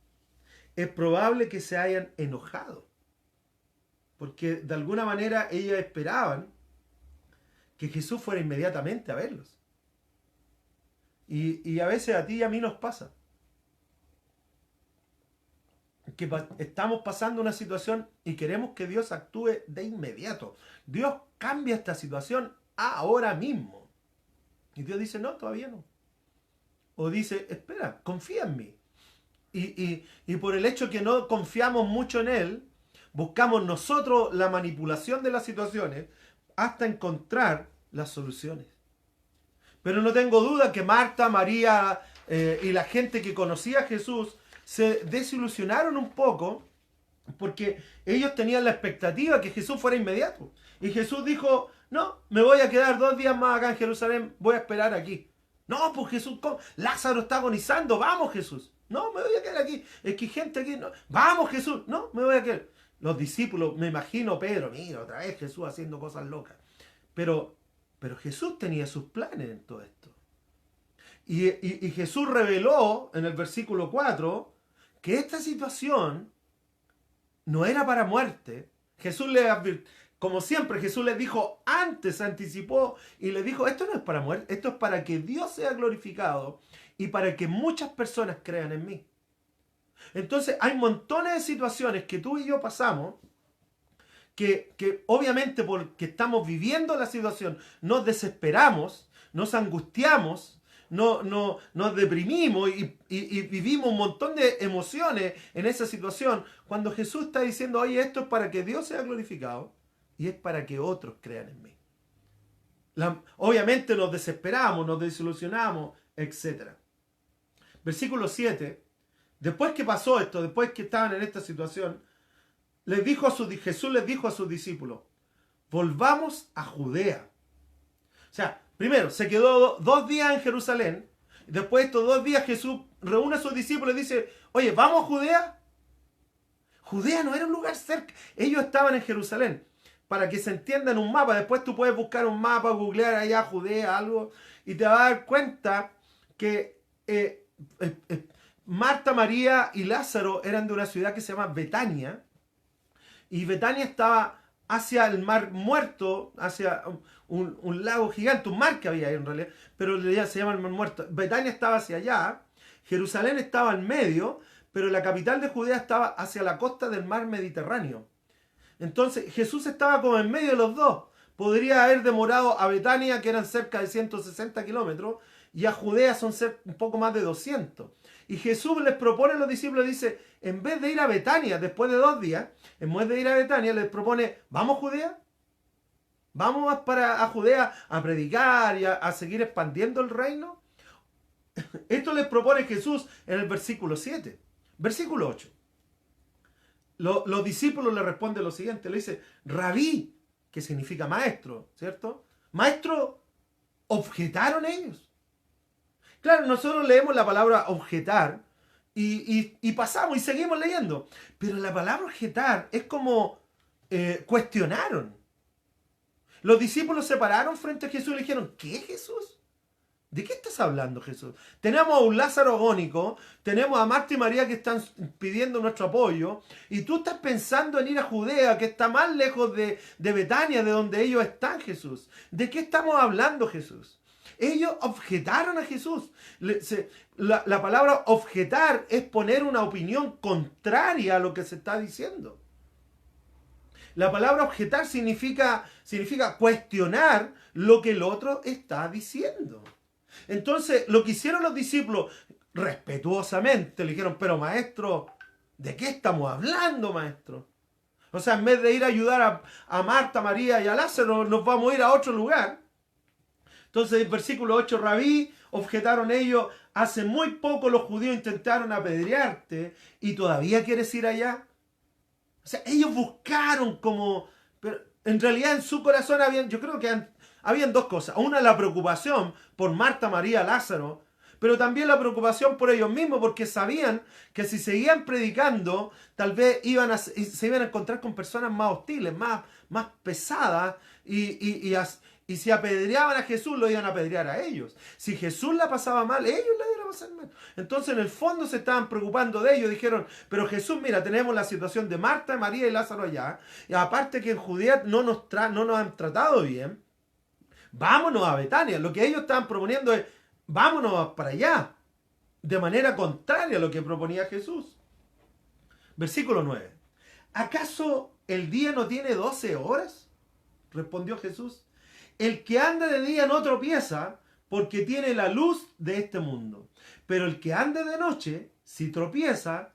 Speaker 1: Es probable que se hayan enojado, porque de alguna manera ellas esperaban que Jesús fuera inmediatamente a verlos. Y a veces a ti y a mí nos pasa que estamos pasando una situación y queremos que Dios actúe de inmediato. Dios cambia esta situación ahora mismo. Y Dios dice, no, todavía no. O dice, espera, confía en mí. Y por el hecho que no confiamos mucho en Él, buscamos nosotros la manipulación de las situaciones hasta encontrar las soluciones. Pero no tengo duda que Marta, María y la gente que conocía a Jesús se desilusionaron un poco porque ellos tenían la expectativa que Jesús fuera inmediato. Y Jesús dijo, no, me voy a quedar 2 días más acá en Jerusalén, voy a esperar aquí. No, pues Jesús, ¿cómo? Lázaro está agonizando, vamos Jesús. No, me voy a quedar aquí. Es que hay gente aquí, no. Vamos Jesús, no, me voy a quedar. Los discípulos, me imagino Pedro, mira, otra vez Jesús haciendo cosas locas. Pero Jesús tenía sus planes en todo esto. Y Jesús reveló en el versículo 4 que esta situación no era para muerte. Jesús le advirtió, como siempre, Jesús les dijo antes, anticipó y le dijo, esto no es para muerte, esto es para que Dios sea glorificado y para que muchas personas crean en mí. Entonces hay montones de situaciones que tú y yo pasamos que obviamente porque estamos viviendo la situación nos desesperamos, nos angustiamos, nos deprimimos y vivimos un montón de emociones en esa situación, cuando Jesús está diciendo, oye, esto es para que Dios sea glorificado y es para que otros crean en mí. Obviamente nos desesperamos, nos desilusionamos, etc. Versículo 7, después que pasó esto, después que estaban en esta situación, Jesús les dijo a sus discípulos, volvamos a Judea. O sea, primero, se quedó 2 días en Jerusalén. Después de estos 2 días Jesús reúne a sus discípulos y dice, oye, ¿vamos a Judea? Judea no era un lugar cerca. Ellos estaban en Jerusalén. Para que se entienda en un mapa. Después tú puedes buscar un mapa, googlear allá Judea, algo. Y te vas a dar cuenta que Marta, María y Lázaro eran de una ciudad que se llama Betania. Y Betania estaba hacia el mar Muerto, hacia un lago gigante, un mar que había ahí en realidad, pero se llama el mar Muerto. Betania estaba hacia allá, Jerusalén estaba en medio, pero la capital de Judea estaba hacia la costa del mar Mediterráneo. Entonces Jesús estaba como en medio de los dos. Podría haber demorado a Betania, que eran cerca de 160 kilómetros, y a Judea son un poco más de 200. Y Jesús les propone a los discípulos, dice, en vez de ir a Betania después de 2 días, en vez de ir a Betania, les propone, ¿vamos a Judea? ¿Vamos a Judea a predicar y a seguir expandiendo el reino? Esto les propone Jesús en el versículo 7. Versículo 8. Los discípulos le responden lo siguiente, le dice, Rabí, que significa maestro, ¿cierto? Maestro, objetaron ellos. Claro, nosotros leemos la palabra objetar y pasamos y seguimos leyendo. Pero la palabra objetar es como cuestionaron. Los discípulos se pararon frente a Jesús y le dijeron, ¿qué, Jesús? ¿De qué estás hablando, Jesús? Tenemos a un Lázaro agónico, tenemos a Marta y María que están pidiendo nuestro apoyo, y tú estás pensando en ir a Judea, que está más lejos de Betania, de donde ellos están, Jesús. ¿De qué estamos hablando, Jesús? Ellos objetaron a Jesús. La palabra objetar es poner una opinión contraria a lo que se está diciendo. La palabra objetar significa cuestionar lo que el otro está diciendo. Entonces, lo que hicieron los discípulos, respetuosamente, le dijeron, pero maestro, ¿de qué estamos hablando, maestro? O sea, en vez de ir a ayudar a Marta, María y a Lázaro, nos vamos a ir a otro lugar. Entonces, en versículo 8, Rabí, objetaron ellos, hace muy poco los judíos intentaron apedrearte y todavía quieres ir allá. O sea, ellos buscaron como, pero en realidad en su corazón yo creo que habían 2 cosas. Una, la preocupación por Marta, María, Lázaro, pero también la preocupación por ellos mismos, porque sabían que si seguían predicando, tal vez se iban a encontrar con personas más hostiles, más pesadas, Y si apedreaban a Jesús, lo iban a apedrear a ellos. Si Jesús la pasaba mal, ellos la iban a pasar mal. Entonces, en el fondo, se estaban preocupando de ellos. Dijeron, pero Jesús, mira, tenemos la situación de Marta, María y Lázaro allá. Y aparte que en Judea no nos han tratado bien, vámonos a Betania. Lo que ellos estaban proponiendo es, vámonos para allá. De manera contraria a lo que proponía Jesús. Versículo 9. ¿Acaso el día no tiene 12 horas? Respondió Jesús. El que anda de día no tropieza porque tiene la luz de este mundo. Pero el que anda de noche, si tropieza,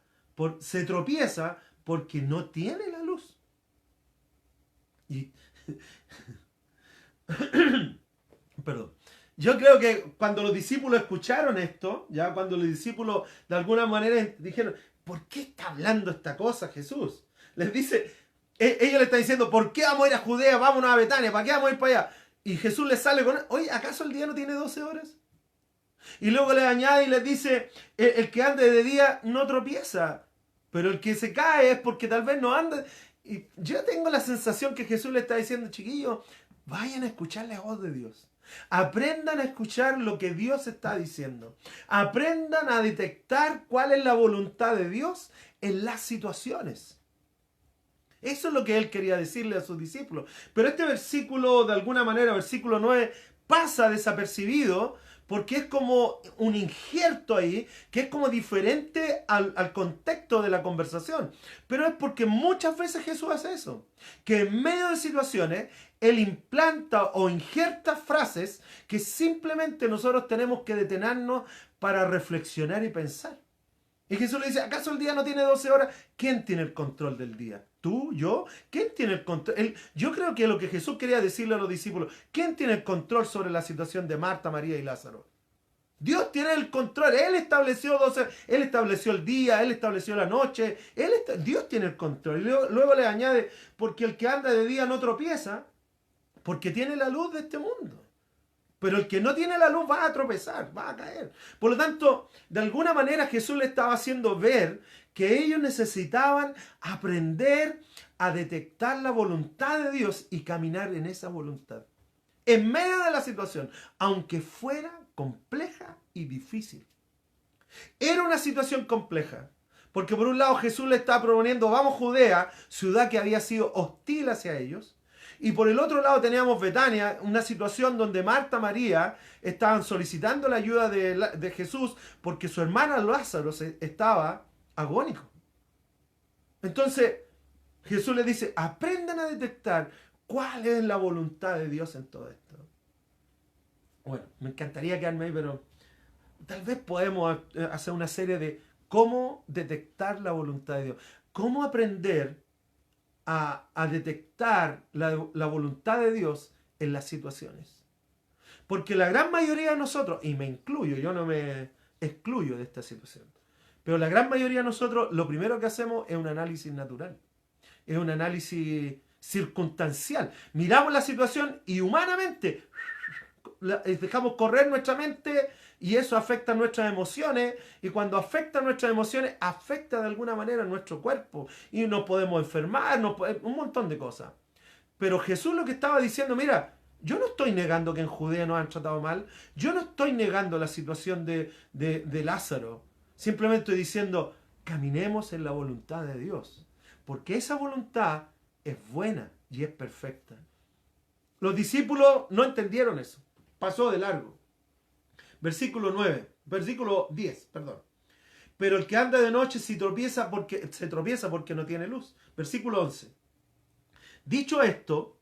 Speaker 1: se tropieza porque no tiene la luz. Y perdón. Yo creo que cuando los discípulos escucharon esto, ya cuando los discípulos de alguna manera dijeron, ¿por qué está hablando esta cosa Jesús? Les dice, ellos le están diciendo, ¿por qué vamos a ir a Judea? Vámonos a Betania, ¿para qué vamos a ir para allá? Y Jesús les sale con, oye, ¿acaso el día no tiene 12 horas? Y luego les añade y les dice, el que ande de día no tropieza, pero el que se cae es porque tal vez no anda. Y yo tengo la sensación que Jesús le está diciendo, chiquillos, vayan a escuchar la voz de Dios. Aprendan a escuchar lo que Dios está diciendo. Aprendan a detectar cuál es la voluntad de Dios en las situaciones. Eso es lo que él quería decirle a sus discípulos. Pero este versículo, de alguna manera, versículo 9, pasa desapercibido porque es como un injerto ahí, que es como diferente al contexto de la conversación. Pero es porque muchas veces Jesús hace eso. Que en medio de situaciones, él implanta o injerta frases que simplemente nosotros tenemos que detenernos para reflexionar y pensar. Y Jesús le dice, ¿acaso el día no tiene 12 horas? ¿Quién tiene el control del día? ¿Tú? ¿Yo? ¿Quién tiene el control? Yo creo que lo que Jesús quería decirle a los discípulos, ¿quién tiene el control sobre la situación de Marta, María y Lázaro? Dios tiene el control. Él estableció 12, Él estableció el día, Él estableció la noche. Dios tiene el control. Y luego le añade, porque el que anda de día no tropieza, porque tiene la luz de este mundo. Pero el que no tiene la luz va a tropezar, va a caer. Por lo tanto, de alguna manera Jesús le estaba haciendo ver que ellos necesitaban aprender a detectar la voluntad de Dios y caminar en esa voluntad. En medio de la situación, aunque fuera compleja y difícil. Era una situación compleja. Porque por un lado Jesús le estaba proponiendo, vamos a Judea, ciudad que había sido hostil hacia ellos. Y por el otro lado teníamos Betania, una situación donde Marta y María estaban solicitando la ayuda de Jesús porque su hermana Lázaro estaba agónico. Entonces Jesús les dice, aprendan a detectar cuál es la voluntad de Dios en todo esto. Bueno, me encantaría quedarme ahí, pero tal vez podemos hacer una serie de cómo detectar la voluntad de Dios. Cómo aprender a detectar la voluntad de Dios en las situaciones. Porque la gran mayoría de nosotros, y me incluyo, yo no me excluyo de esta situación, pero la gran mayoría de nosotros lo primero que hacemos es un análisis natural. Es un análisis circunstancial. Miramos la situación y humanamente dejamos correr nuestra mente y eso afecta nuestras emociones, y cuando afecta nuestras emociones afecta de alguna manera nuestro cuerpo y nos podemos enfermar, un montón de cosas. Pero Jesús lo que estaba diciendo, mira, yo no estoy negando que en Judea nos han tratado mal, yo no estoy negando la situación de Lázaro, simplemente estoy diciendo, caminemos en la voluntad de Dios, porque esa voluntad es buena y es perfecta. Los discípulos no entendieron eso, pasó de largo. Versículo 10, perdón. Pero el que anda de noche se tropieza porque no tiene luz. Versículo 11. Dicho esto,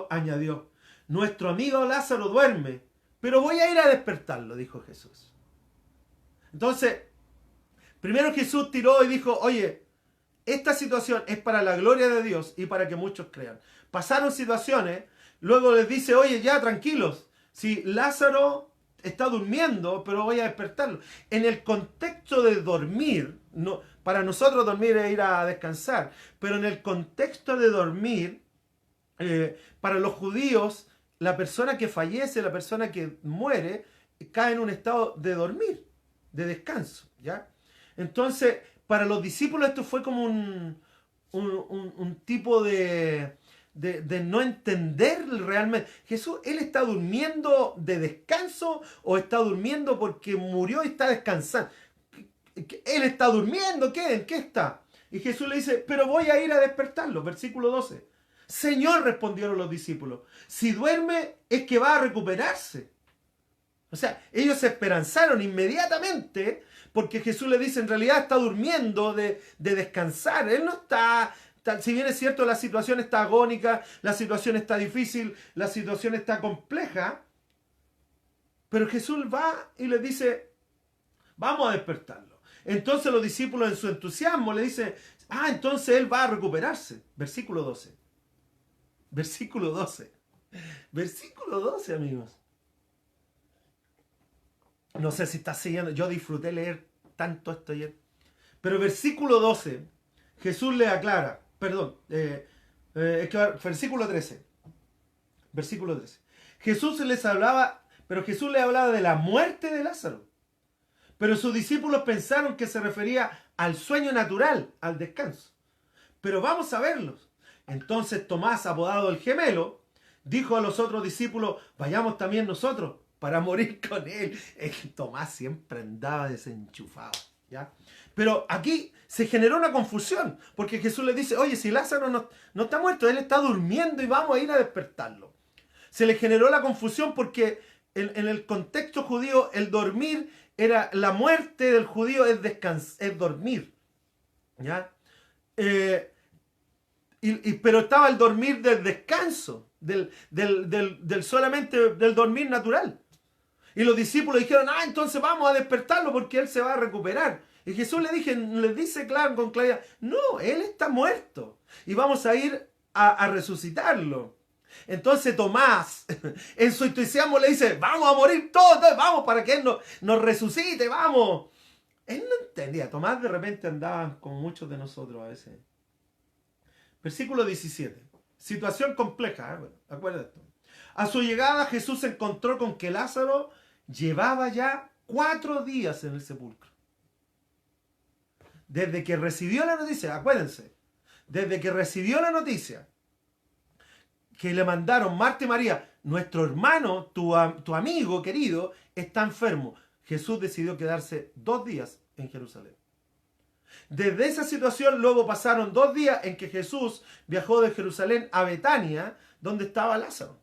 Speaker 1: añadió, nuestro amigo Lázaro duerme, pero voy a ir a despertarlo, dijo Jesús. Entonces, primero Jesús tiró y dijo, oye, esta situación es para la gloria de Dios y para que muchos crean. Pasaron situaciones, luego les dice, oye, ya tranquilos, si Lázaro está durmiendo, pero voy a despertarlo. En el contexto de dormir, no, para nosotros dormir es ir a descansar, pero en el contexto de dormir, para los judíos, la persona que fallece, la persona que muere, cae en un estado de dormir, de descanso, ¿ya? Entonces, para los discípulos esto fue como un tipo de de no entender realmente. Jesús, ¿él está durmiendo de descanso o está durmiendo porque murió y está descansando? Él está durmiendo, ¿qué? ¿En qué está? Y Jesús le dice, pero voy a ir a despertarlo. Versículo 12. Señor, respondieron los discípulos, si duerme es que va a recuperarse. O sea, ellos se esperanzaron inmediatamente porque Jesús le dice, en realidad está durmiendo de descansar. Él no está, si bien es cierto, la situación está agónica, la situación está difícil, la situación está compleja, pero Jesús va y le dice, vamos a despertarlo. Entonces los discípulos en su entusiasmo le dicen, entonces él va a recuperarse. Versículo 12. Versículo 12. Versículo 12, amigos. No sé si estás siguiendo. Yo disfruté leer tanto esto ayer. Pero versículo 12. Jesús le aclara. Perdón. Versículo 13. Versículo 13. Jesús les hablaba. Pero Jesús le hablaba de la muerte de Lázaro. Pero sus discípulos pensaron que se refería al sueño natural, al descanso. Pero vamos a verlos. Entonces Tomás, apodado el gemelo, dijo a los otros discípulos, vayamos también nosotros para morir con él. Tomás siempre andaba desenchufado, ¿ya? Pero aquí se generó una confusión, porque Jesús les dice, oye, si Lázaro no está muerto, él está durmiendo y vamos a ir a despertarlo. Se le generó la confusión porque en el contexto judío el dormir era, la muerte del judío es dormir, ¿ya? Pero estaba el dormir del descanso, solamente del dormir natural. Y los discípulos dijeron, entonces vamos a despertarlo porque él se va a recuperar. Y Jesús les dice claro, con claridad, no, él está muerto. Y vamos a ir a resucitarlo. Entonces Tomás, en su entusiasmo, le dice, vamos a morir todos, vamos, para que él nos resucite, vamos. Él no entendía. Tomás de repente andaba como muchos de nosotros a veces. Versículo 17. Situación compleja, bueno, acuérdate. A su llegada Jesús se encontró con que Lázaro llevaba ya 4 días en el sepulcro. Desde que recibió la noticia, acuérdense, desde que recibió la noticia que le mandaron Marta y María, nuestro hermano, tu amigo querido, está enfermo. Jesús decidió quedarse 2 días en Jerusalén. Desde esa situación luego pasaron 2 días en que Jesús viajó de Jerusalén a Betania, donde estaba Lázaro.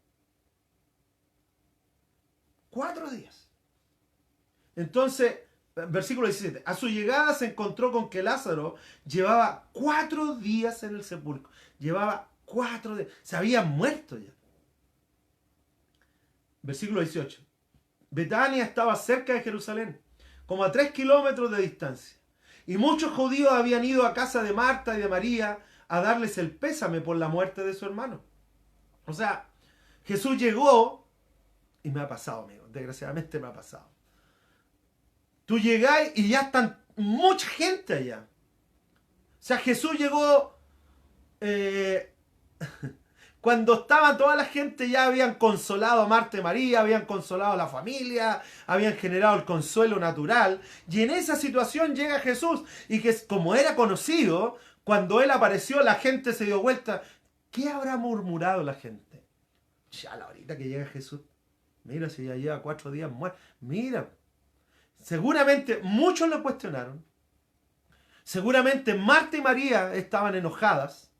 Speaker 1: 4 días. Entonces, versículo 17. A su llegada se encontró con que Lázaro llevaba 4 días en el sepulcro. Llevaba 4 días. Se había muerto ya. Versículo 18. Betania estaba cerca de Jerusalén, como a 3 kilómetros de distancia. Y muchos judíos habían ido a casa de Marta y de María a darles el pésame por la muerte de su hermano. O sea, Jesús llegó, y me ha pasado, amigo, desgraciadamente me ha pasado. Tú llegáis y ya están mucha gente allá. O sea, Jesús llegó cuando estaba toda la gente, ya habían consolado a Marta y María, habían consolado a la familia, habían generado el consuelo natural. Y en esa situación llega Jesús, y que como era conocido, cuando él apareció, la gente se dio vuelta. ¿Qué habrá murmurado la gente? Ya la horita que llega Jesús. Mira, si ya lleva 4 días muerto. Mira. Seguramente muchos lo cuestionaron. Seguramente Marta y María estaban enojadas.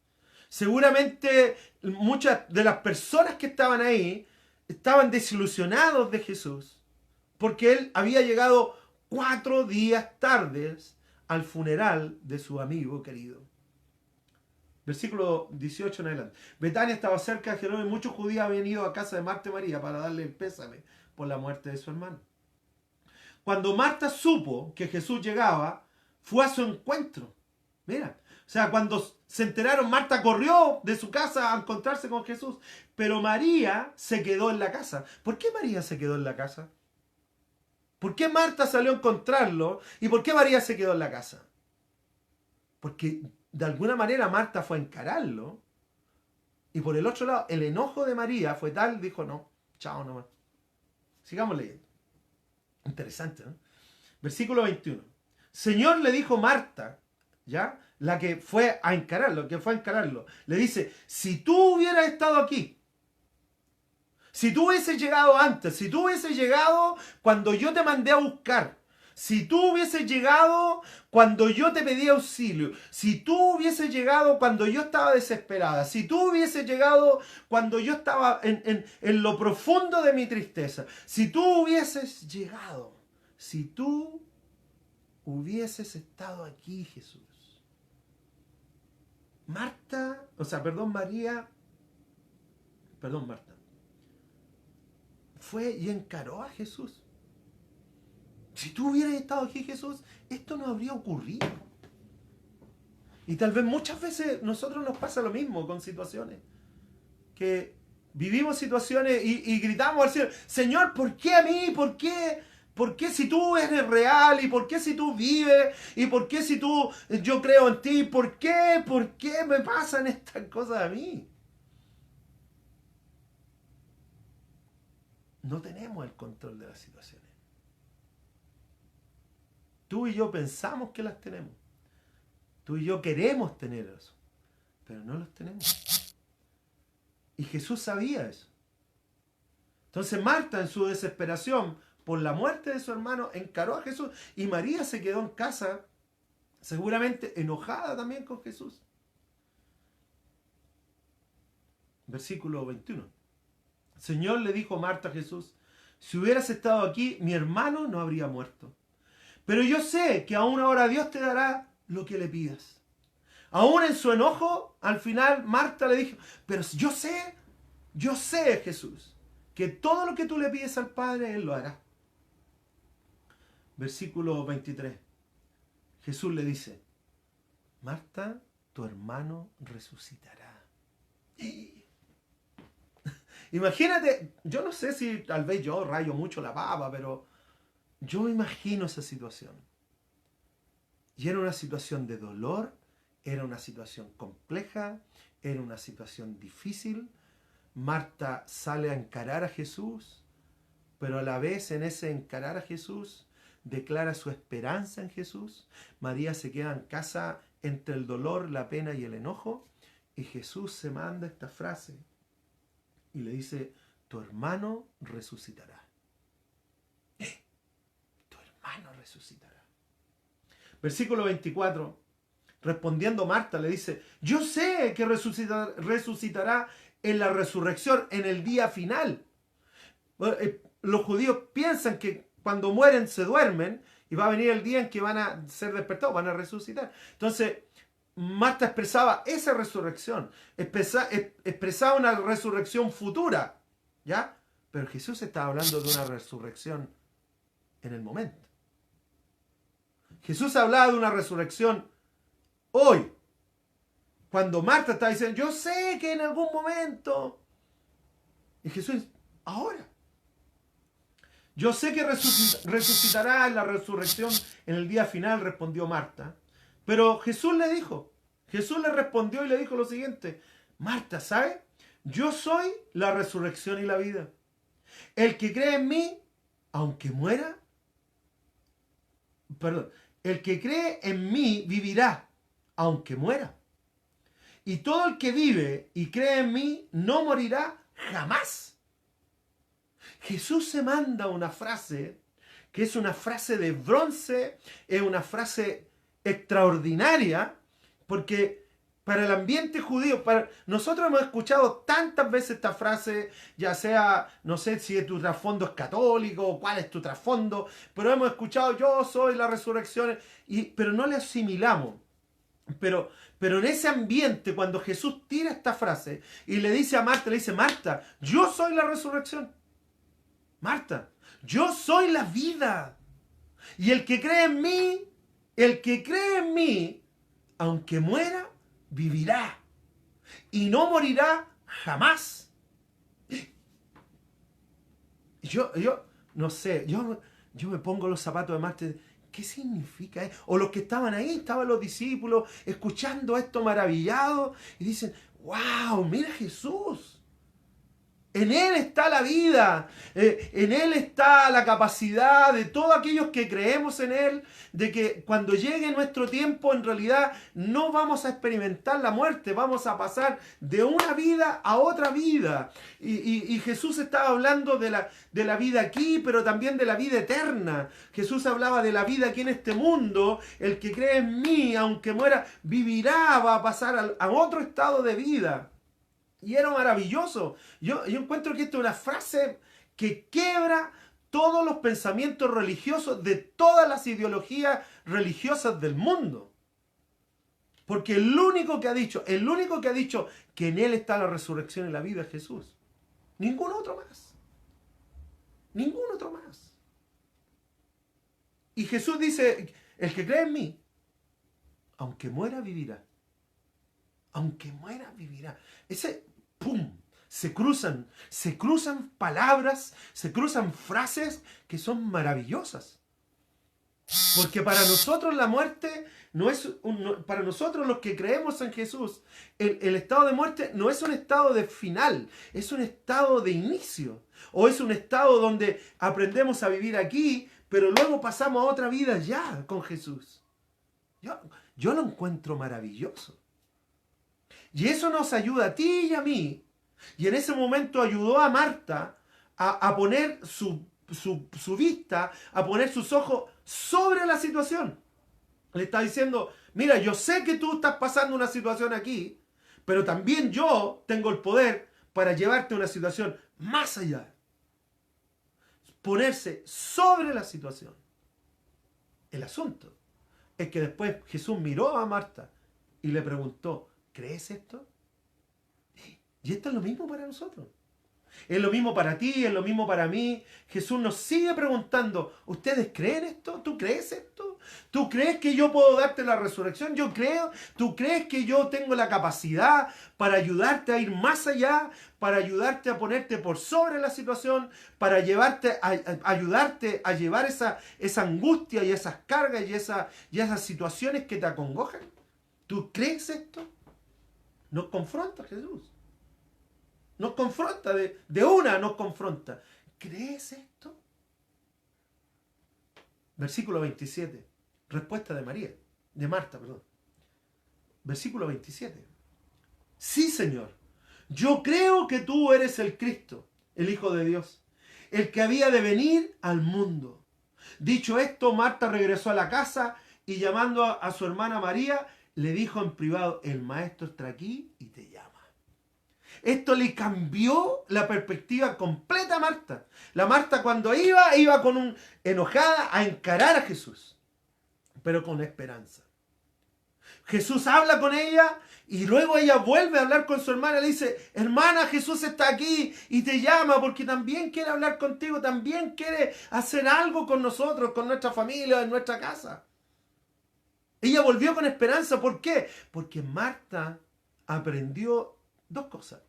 Speaker 1: Seguramente muchas de las personas que estaban ahí estaban desilusionados de Jesús, porque él había llegado 4 días tardes al funeral de su amigo querido. Versículo 18 en adelante. Betania estaba cerca de Jerusalén y muchos judíos habían ido a casa de Marta y María para darle el pésame por la muerte de su hermano. Cuando Marta supo que Jesús llegaba, fue a su encuentro. Mira, o sea, cuando se enteraron, Marta corrió de su casa a encontrarse con Jesús, pero María se quedó en la casa. ¿Por qué María se quedó en la casa? ¿Por qué Marta salió a encontrarlo? ¿Y por qué María se quedó en la casa? Porque de alguna manera Marta fue a encararlo, y por el otro lado, el enojo de María fue tal, dijo, no, chao nomás. Sigamos leyendo. Interesante, ¿no? Versículo 21. Señor, le dijo Marta, ¿ya? la que fue a encararlo, le dice, si tú hubieras estado aquí, si tú hubieses llegado antes, si tú hubieses llegado cuando yo te mandé a buscar, si tú hubieses llegado cuando yo te pedí auxilio, si tú hubieses llegado cuando yo estaba desesperada, si tú hubieses llegado cuando yo estaba en lo profundo de mi tristeza, si tú hubieses llegado, si tú hubieses estado aquí, Jesús. Marta, María, Marta, fue y encaró a Jesús. Si tú hubieras estado aquí, Jesús, esto no habría ocurrido. Y tal vez muchas veces nosotros nos pasa lo mismo con situaciones. Que vivimos situaciones y gritamos al Señor, Señor, ¿por qué a mí? ¿Por qué? ¿Por qué si tú eres real? ¿Y por qué si tú vives? ¿Y por qué si yo creo en ti? ¿Por qué? ¿Por qué me pasan estas cosas a mí? No tenemos el control de las situaciones. Tú y yo pensamos que las tenemos. Tú y yo queremos tener eso, pero no los tenemos. Y Jesús sabía eso. Entonces Marta, en su desesperación por la muerte de su hermano, encaró a Jesús, y María se quedó en casa, seguramente enojada también con Jesús. Versículo 21. El Señor le dijo Marta a Jesús, si hubieras estado aquí, mi hermano no habría muerto. Pero yo sé que aún ahora Dios te dará lo que le pidas. Aún en su enojo, al final Marta le dijo, pero yo sé, Jesús, que todo lo que tú le pides al Padre, Él lo hará. Versículo 23. Jesús le dice, Marta, tu hermano resucitará. Imagínate, yo no sé si tal vez yo rayo mucho la papa, pero yo me imagino esa situación. Y era una situación de dolor, era una situación compleja, era una situación difícil. Marta sale a encarar a Jesús, pero a la vez en ese encarar a Jesús declara su esperanza en Jesús. María se queda en casa entre el dolor, la pena y el enojo, y Jesús se manda esta frase y le dice, tu hermano resucitará. Tu hermano resucitará. Versículo 24, respondiendo Marta le dice, yo sé que resucitará en la resurrección, en el día final. Los judíos piensan que cuando mueren se duermen y va a venir el día en que van a ser despertados, van a resucitar. Entonces, Marta expresaba esa resurrección, expresaba una resurrección futura, ¿ya? Pero Jesús estaba hablando de una resurrección en el momento. Jesús hablaba de una resurrección hoy. Cuando Marta está diciendo, yo sé que en algún momento. Y Jesús, ahora. Yo sé que resucitará en la resurrección en el día final, respondió Marta. Pero Jesús le respondió y le dijo lo siguiente, Marta, ¿sabe? Yo soy la resurrección y la vida. El que cree en mí, aunque muera, el que cree en mí vivirá, aunque muera. Y todo el que vive y cree en mí no morirá jamás. Jesús se manda una frase que es una frase de bronce, es una frase extraordinaria, porque para el ambiente judío, nosotros hemos escuchado tantas veces esta frase, ya sea, no sé si tu trasfondo es católico o cuál es tu trasfondo, pero hemos escuchado yo soy la resurrección, pero no le asimilamos. Pero en ese ambiente, cuando Jesús tira esta frase y le dice a Marta, le dice, Marta, yo soy la resurrección. Marta, yo soy la vida. Y el que cree en mí, aunque muera, vivirá. Y no morirá jamás. Yo no sé, yo me pongo los zapatos de Marta. ¿Qué significa? O los que estaban ahí, estaban los discípulos escuchando esto maravillados y dicen, wow, mira Jesús. En Él está la vida, en Él está la capacidad de todos aquellos que creemos en Él, de que cuando llegue nuestro tiempo en realidad no vamos a experimentar la muerte, vamos a pasar de una vida a otra vida. Y Jesús estaba hablando de la vida aquí, pero también de la vida eterna. Jesús hablaba de la vida aquí en este mundo. El que cree en mí, aunque muera, vivirá, va a pasar a otro estado de vida. Y era maravilloso. Yo encuentro que esta es una frase que quiebra todos los pensamientos religiosos de todas las ideologías religiosas del mundo. Porque el único que ha dicho que en Él está la resurrección y la vida es Jesús. Ningún otro más. Ningún otro más. Y Jesús dice, el que cree en mí, aunque muera, vivirá. Aunque muera, vivirá. ¡Pum! Se cruzan palabras, se cruzan frases que son maravillosas. Porque para nosotros la muerte no es para nosotros los que creemos en Jesús, el estado de muerte no es un estado de final, es un estado de inicio. O es un estado donde aprendemos a vivir aquí, pero luego pasamos a otra vida ya con Jesús. Yo lo encuentro maravilloso. Y eso nos ayuda a ti y a mí. Y en ese momento ayudó a Marta a poner su vista, a poner sus ojos sobre la situación. Le está diciendo, mira, yo sé que tú estás pasando una situación aquí, pero también yo tengo el poder para llevarte a una situación más allá. Ponerse sobre la situación. El asunto es que después Jesús miró a Marta y le preguntó, ¿crees esto? Y esto es lo mismo para nosotros. Es lo mismo para ti, es lo mismo para mí. Jesús nos sigue preguntando, ¿ustedes creen esto? ¿Tú crees esto? ¿Tú crees que yo puedo darte la resurrección? Yo creo. ¿Tú crees que yo tengo la capacidad para ayudarte a ir más allá? Para ayudarte a ponerte por sobre la situación, para ayudarte a llevar esa angustia y esas cargas y esas situaciones que te acongojan. ¿Tú crees esto? Nos confronta Jesús. Nos confronta, nos confronta. ¿Crees esto? Versículo 27. Respuesta de Marta. Versículo 27. Sí, Señor, yo creo que tú eres el Cristo, el Hijo de Dios, el que había de venir al mundo. Dicho esto, Marta regresó a la casa y llamando a su hermana María, le dijo en privado, el maestro está aquí y te llama. Esto le cambió la perspectiva completa a Marta. La Marta cuando iba con enojada a encarar a Jesús, pero con esperanza. Jesús habla con ella y luego ella vuelve a hablar con su hermana y le dice, hermana, Jesús está aquí y te llama porque también quiere hablar contigo, también quiere hacer algo con nosotros, con nuestra familia, en nuestra casa. Ella volvió con esperanza. ¿Por qué? Porque Marta aprendió dos cosas.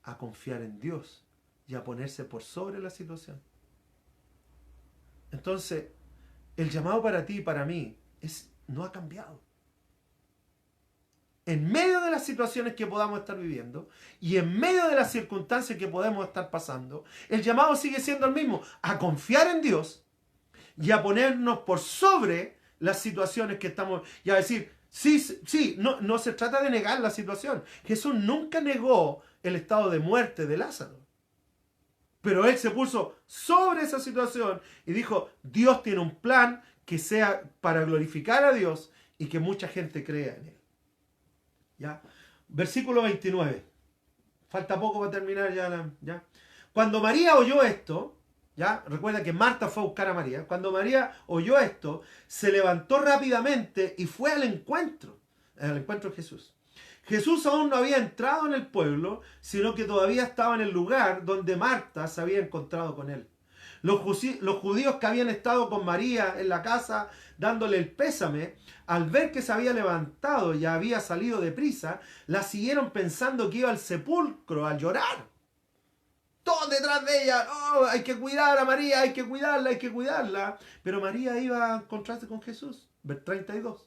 Speaker 1: A confiar en Dios y a ponerse por sobre la situación. Entonces, el llamado para ti y para mí no ha cambiado. En medio de las situaciones que podamos estar viviendo y en medio de las circunstancias que podemos estar pasando, el llamado sigue siendo el mismo. A confiar en Dios y a ponernos por sobre las situaciones que estamos, y a decir, sí, no se trata de negar la situación. Jesús nunca negó el estado de muerte de Lázaro. Pero Él se puso sobre esa situación y dijo, Dios tiene un plan que sea para glorificar a Dios y que mucha gente crea en Él. ¿Ya? Versículo 29. Falta poco para terminar ya. Cuando María oyó esto, ¿ya? Recuerda que Marta fue a buscar a María. Cuando María oyó esto, se levantó rápidamente y fue al encuentro de Jesús. Jesús aún no había entrado en el pueblo, sino que todavía estaba en el lugar donde Marta se había encontrado con él. Los judíos que habían estado con María en la casa dándole el pésame, al ver que se había levantado y había salido deprisa, la siguieron pensando que iba al sepulcro a llorar. Todos detrás de ella, hay que cuidar a María, hay que cuidarla. Pero María iba a encontrarse con Jesús. Versículo 32.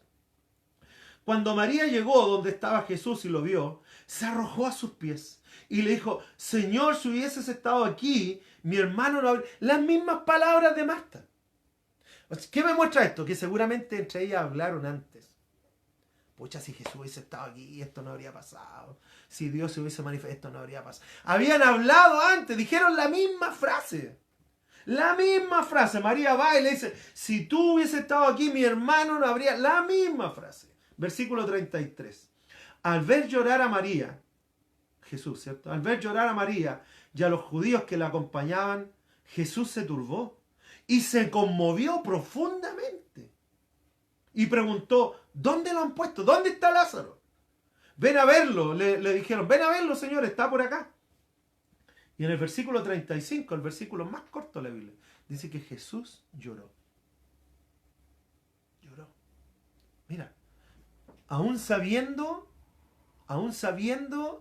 Speaker 1: Cuando María llegó donde estaba Jesús y lo vio, se arrojó a sus pies y le dijo, Señor, si hubieses estado aquí, mi hermano no habría... Las mismas palabras de Marta. ¿Qué me muestra esto? Que seguramente entre ellas hablaron antes. Pucha, si Jesús hubiese estado aquí, esto no habría pasado. Si Dios se hubiese manifestado, esto no habría pasado. Habían hablado antes, dijeron la misma frase. La misma frase. María va y le dice, si tú hubieses estado aquí, mi hermano no habría... La misma frase. Versículo 33. Al ver llorar a María, Jesús, ¿cierto? Al ver llorar a María y a los judíos que la acompañaban, Jesús se turbó y se conmovió profundamente. Y preguntó, ¿dónde lo han puesto? ¿Dónde está Lázaro? Ven a verlo, le dijeron, ven a verlo, Señor, está por acá. Y en el versículo 35, el versículo más corto de la Biblia, dice que Jesús lloró. Lloró. Mira, aún sabiendo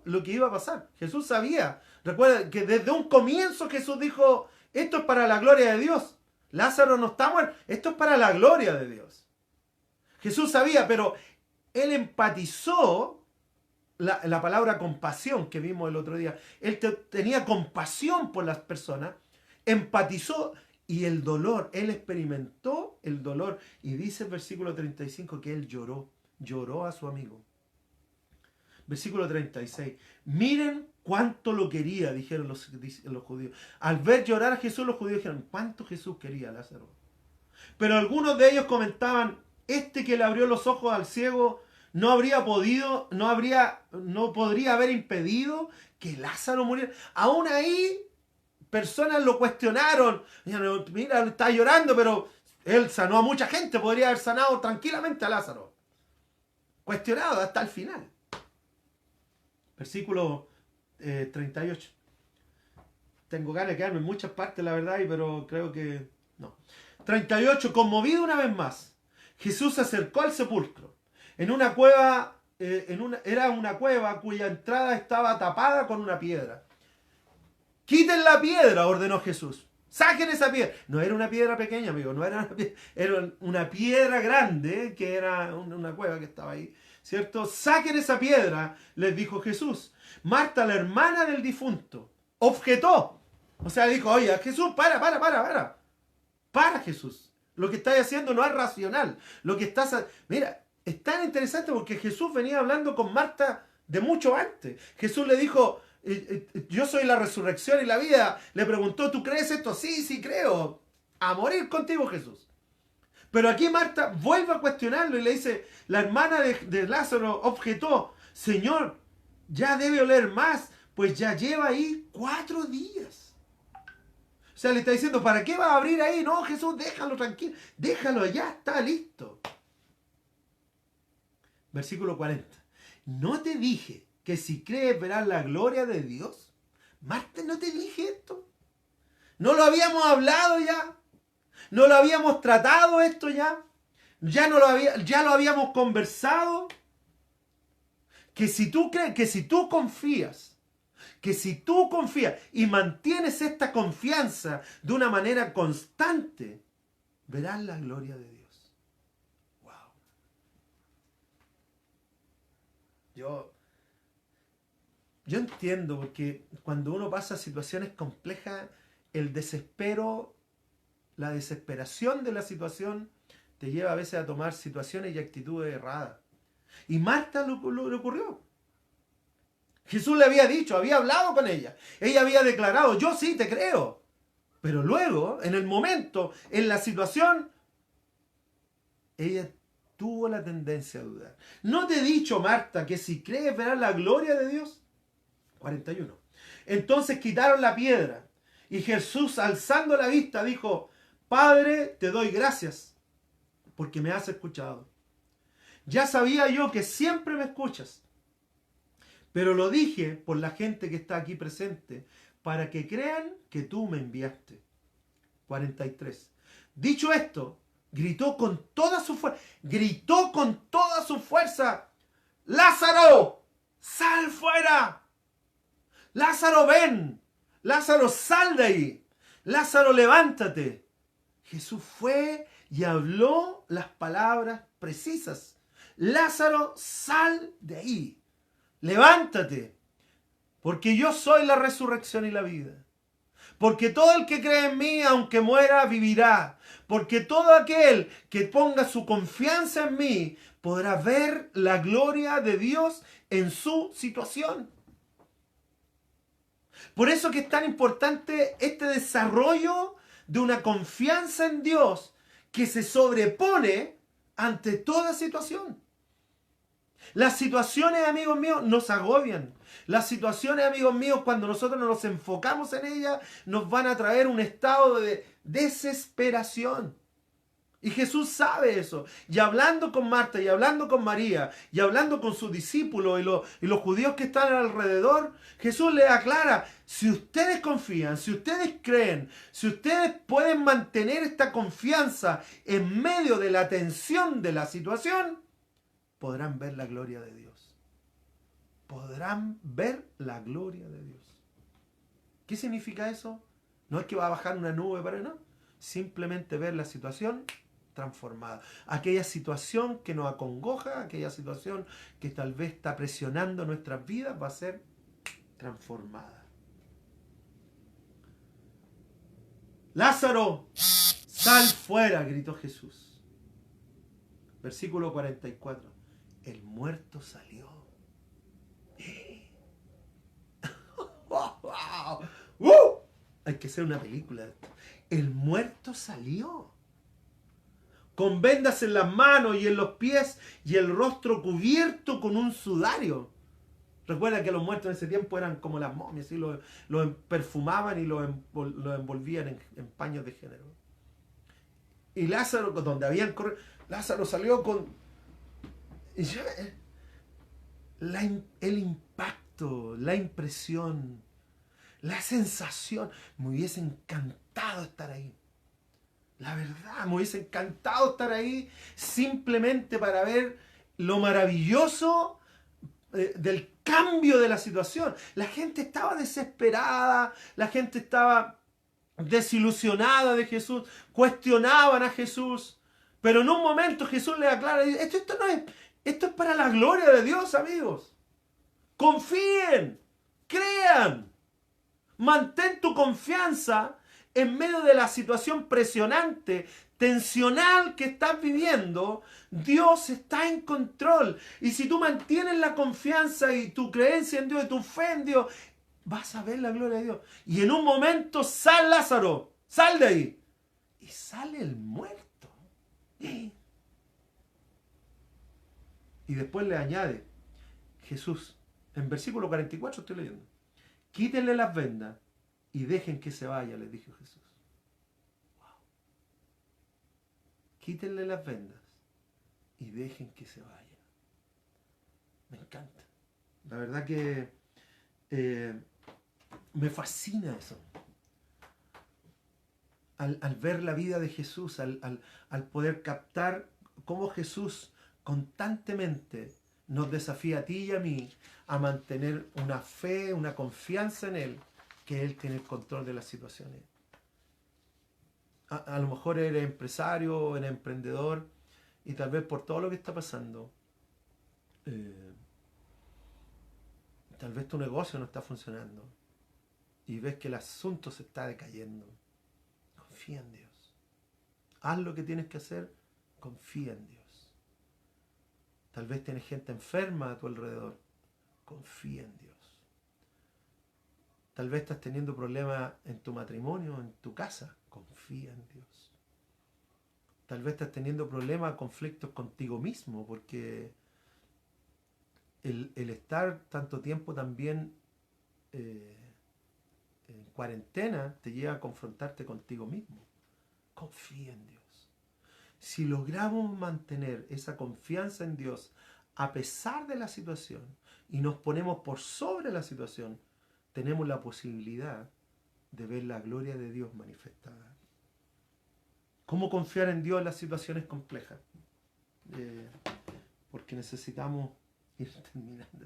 Speaker 1: lo que iba a pasar. Jesús sabía. Recuerda que desde un comienzo Jesús dijo, esto es para la gloria de Dios. Lázaro no está muerto, esto es para la gloria de Dios. Jesús sabía, pero él empatizó, la palabra compasión que vimos el otro día, él tenía compasión por las personas, empatizó y el dolor, él experimentó el dolor. Y dice el versículo 35 que él lloró a su amigo. Versículo 36. Miren cuánto lo quería, dijeron los judíos. Al ver llorar a Jesús, los judíos dijeron, ¿cuánto Jesús quería a Lázaro? Pero algunos de ellos comentaban, este que le abrió los ojos al ciego no podría haber impedido que Lázaro muriera. Aún ahí, personas lo cuestionaron. Mira, está llorando, pero él sanó a mucha gente, podría haber sanado tranquilamente a Lázaro. Cuestionado hasta el final. Versículo 38. Tengo ganas de quedarme en muchas partes, la verdad, pero creo que no. 38. Conmovido una vez más, Jesús se acercó al sepulcro. En una cueva, era una cueva cuya entrada estaba tapada con una piedra. Quiten la piedra, ordenó Jesús. Saquen esa piedra. No era una piedra pequeña, amigo, no era una piedra, era una piedra grande, que era una cueva que estaba ahí, ¿cierto? Saquen esa piedra, les dijo Jesús. Marta, la hermana del difunto, objetó. O sea, dijo, oye, Jesús, para, Jesús. Lo que estás haciendo no es racional. Lo que estás... Mira, es tan interesante porque Jesús venía hablando con Marta de mucho antes. Jesús le dijo, yo soy la resurrección y la vida. Le preguntó, ¿tú crees esto? Sí, sí creo. A morir contigo, Jesús. Pero aquí Marta vuelve a cuestionarlo y le dice, la hermana de Lázaro objetó, Señor, ya debe oler más, pues ya lleva ahí 4 días. O sea, le está diciendo, ¿para qué va a abrir ahí? No, Jesús, déjalo tranquilo, déjalo, ya está listo. Versículo 40. ¿No te dije que si crees verás la gloria de Dios? Marta, ¿no te dije esto? ¿No lo habíamos hablado ya? ¿No lo habíamos tratado esto ya? ¿Ya lo habíamos conversado? Que si tú crees, que si tú confías y mantienes esta confianza de una manera constante, verás la gloria de Dios. Wow. Yo entiendo, porque cuando uno pasa situaciones complejas, el desespero, la desesperación de la situación te lleva a veces a tomar situaciones y actitudes erradas. Y Marta le ocurrió. Jesús le había dicho, había hablado con ella. Ella había declarado, yo sí te creo. Pero luego, en el momento, en la situación, ella tuvo la tendencia a dudar. ¿No te he dicho, Marta, que si crees verás la gloria de Dios? 41. Entonces quitaron la piedra y Jesús, alzando la vista, dijo, Padre, te doy gracias porque me has escuchado. Ya sabía yo que siempre me escuchas, pero lo dije por la gente que está aquí presente, para que crean que tú me enviaste. 43. Dicho esto, gritó con toda su fuerza, ¡Lázaro, sal fuera! ¡Lázaro, ven! ¡Lázaro, sal de ahí! ¡Lázaro, levántate! Jesús fue y habló las palabras precisas. Lázaro, sal de ahí. levántate, porque yo soy la resurrección y la vida. Porque todo el que cree en mí, aunque muera, vivirá. Porque todo aquel que ponga su confianza en mí, podrá ver la gloria de Dios en su situación. Por eso que es tan importante este desarrollo de una confianza en Dios que se sobrepone ante toda situación. Las situaciones, amigos míos, nos agobian. Las situaciones, amigos míos, cuando nosotros nos enfocamos en ellas, nos van a traer un estado de desesperación. Y Jesús sabe eso. Y hablando con Marta, y hablando con María, y hablando con sus discípulos y los judíos que están alrededor, Jesús les aclara, si ustedes confían, si ustedes creen, si ustedes pueden mantener esta confianza en medio de la tensión de la situación, podrán ver la gloria de Dios. Podrán ver la gloria de Dios. ¿Qué significa eso? No es que va a bajar una nube para no. Simplemente ver la situación transformada. Aquella situación que nos acongoja, aquella situación que tal vez está presionando nuestras vidas, va a ser transformada. Lázaro, sal fuera, gritó Jesús. Versículo 44. El muerto salió. Hay que hacer una película de esto. El muerto salió. Con vendas en las manos y en los pies y el rostro cubierto con un sudario. Recuerda que los muertos en ese tiempo eran como las momias, y los perfumaban y los envolvían en paños de género. Y Lázaro, donde habían corrido, Lázaro salió con... el impacto, la impresión, la sensación. Me hubiese encantado estar ahí. La verdad, me hubiese encantado estar ahí simplemente para ver lo maravilloso del cambio de la situación. La gente estaba desesperada, la gente estaba desilusionada de Jesús, cuestionaban a Jesús, pero en un momento Jesús les aclara, esto es para la gloria de Dios, amigos. Confíen, crean, mantén tu confianza en medio de la situación presionante, tensional que estás viviendo. Dios está en control. Y si tú mantienes la confianza y tu creencia en Dios y tu fe en Dios, vas a ver la gloria de Dios. Y en un momento, sal Lázaro, sal de ahí. Y sale el muerto. Y después le añade Jesús, en versículo 44 estoy leyendo, quítenle las vendas y dejen que se vaya, les dijo Jesús. Wow. Quítenle las vendas y dejen que se vaya. Me encanta. La verdad que me fascina eso. Al ver la vida de Jesús, al poder captar cómo Jesús constantemente nos desafía a ti y a mí a mantener una fe, una confianza en Él, que Él tiene el control de las situaciones. A lo mejor eres empresario, eres emprendedor, y tal vez por todo lo que está pasando, tal vez tu negocio no está funcionando, y ves que el asunto se está decayendo. Confía en Dios. Haz lo que tienes que hacer, confía en Dios. Tal vez tienes gente enferma a tu alrededor, confía en Dios. Tal vez estás teniendo problemas en tu matrimonio, en tu casa, confía en Dios. Tal vez estás teniendo problemas, conflictos contigo mismo, porque el estar tanto tiempo también en cuarentena te lleva a confrontarte contigo mismo. Confía en Dios. Si logramos mantener esa confianza en Dios a pesar de la situación y nos ponemos por sobre la situación, tenemos la posibilidad de ver la gloria de Dios manifestada. ¿Cómo confiar en Dios en las situaciones complejas? Porque necesitamos ir terminando.